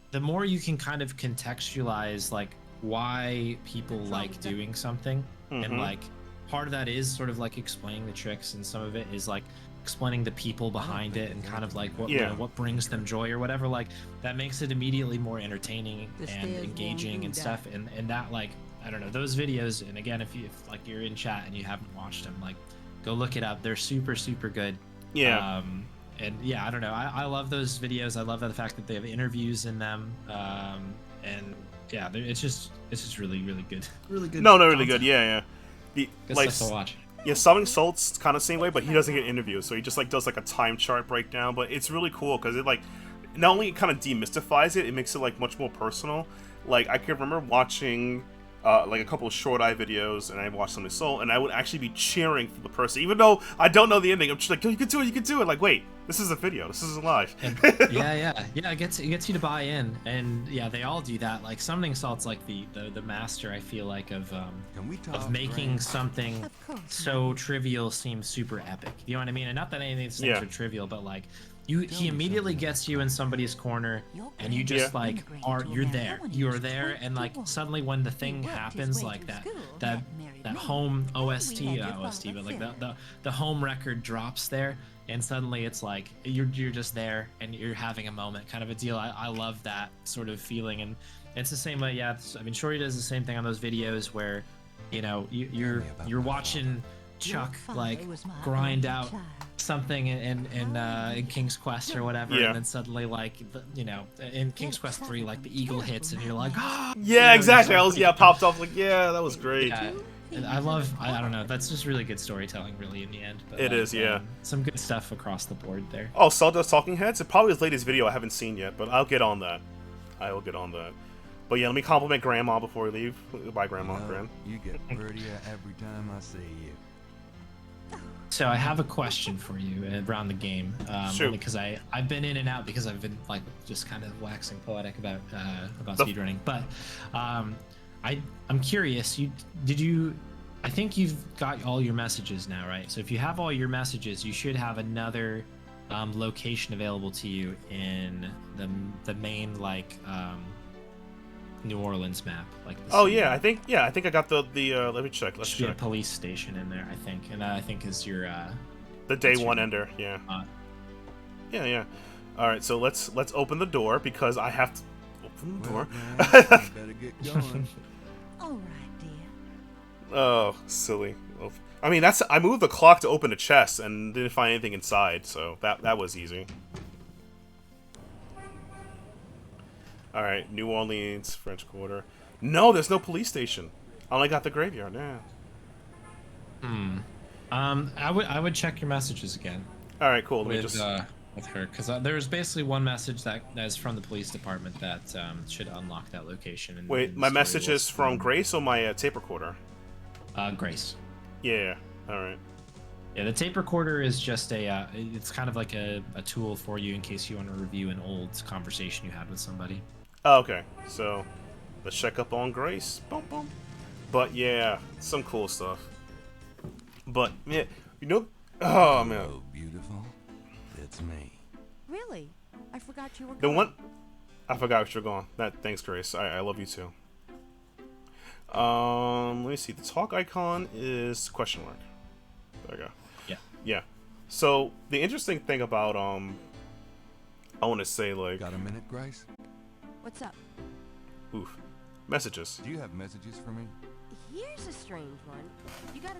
the more you can kind of contextualize like why people like doing something, and like part of that is sort of like explaining the tricks, and some of it is like explaining the people behind it and kind of like what you know, what brings them joy or whatever. Like that makes it immediately more entertaining and engaging and stuff, and that, like, I don't know, those videos, and again, if like you're in chat and you haven't watched them, like go look it up. They're super good. And yeah, I don't know, I love those videos. I love the fact that they have interviews in them, and yeah, it's just really good, really good. No, really content. good. Yeah. The Good like stuff to watch. yeah, Summoning Salt's kind of same way, but he doesn't get interviews, so he just like does like a time chart breakdown. But it's really cool because it like not only kind of demystifies it, it makes it like much more personal. Like I can remember watching like a couple of short eye videos, and I watched Summoning Salt, and I would actually be cheering for the person, even though I don't know the ending. I'm just like, you can do it, you can do it. Like, wait, this is a video, this isn't live. And, yeah. It gets you to buy in, and yeah, they all do that. Like Summoning Salt's like the master, I feel like, of making something so trivial seem super epic. You know what I mean? And not that any of these things are trivial, but like he immediately gets you in somebody's corner, and you just like you're there, and like suddenly when the thing happens, like that home OST, not OST, but like the home record drops there, and suddenly it's like you're just there and you're having a moment, kind of a deal. I love that sort of feeling, and it's the same way. Yeah, I mean, Shorty does the same thing on those videos where, you know, you're watching Chuck like grind out something in King's Quest or whatever, and then suddenly like you know, in King's Quest 3, like the eagle hits and you're like, oh, yeah, you know, exactly. I was like, popped off like, yeah, that was great. Yeah, I don't know, that's just really good storytelling, really, in the end. But, it is, yeah. Some good stuff across the board there. Oh, Sawdust Talking Heads? It's probably his latest video I haven't seen yet, but I'll get on that. I will get on that. But yeah, let me compliment Grandma before we leave. Bye, Grandma. Gran. You get prettier every time I see you. So I have a question for you around the game, Shoot. because I've been in and out because I've been like just kind of waxing poetic about speedrunning. But I'm curious. I think you've got all your messages now, right? So if you have all your messages, you should have another location available to you in the main like New Orleans map. Like oh yeah, I think I got the let me check. Should be a police station in there, I think, and that I think is your the day one ender. Yeah. Yeah. All right, so let's open the door because I have to open the door. Well, better get going. All right, dear. Oh, silly. I mean, I moved the clock to open a chest and didn't find anything inside, so that was easy. All right, New Orleans, French Quarter. No, there's no police station. I only got the graveyard. Yeah. I would check your messages again. All right, cool. With her, because there's basically one message that is from the police department that should unlock that location. And, wait, my message is from Grace or my tape recorder? Grace. Yeah. All right. Yeah, the tape recorder is just it's kind of like a tool for you in case you want to review an old conversation you had with somebody. Oh, okay, so let's check up on Grace. Boom, boom. But yeah, some cool stuff. But yeah, you know, oh man. Oh, beautiful. It's me. Really? I forgot you were The gone. one, I forgot what you're going. Thanks, Grace. I love you too. Let me see. The talk icon is question mark. There we go. Yeah. So the interesting thing about I want to say like. Got a minute, Grace? What's up? Oof. Messages. Do you have messages for me? Here's a strange one. You gotta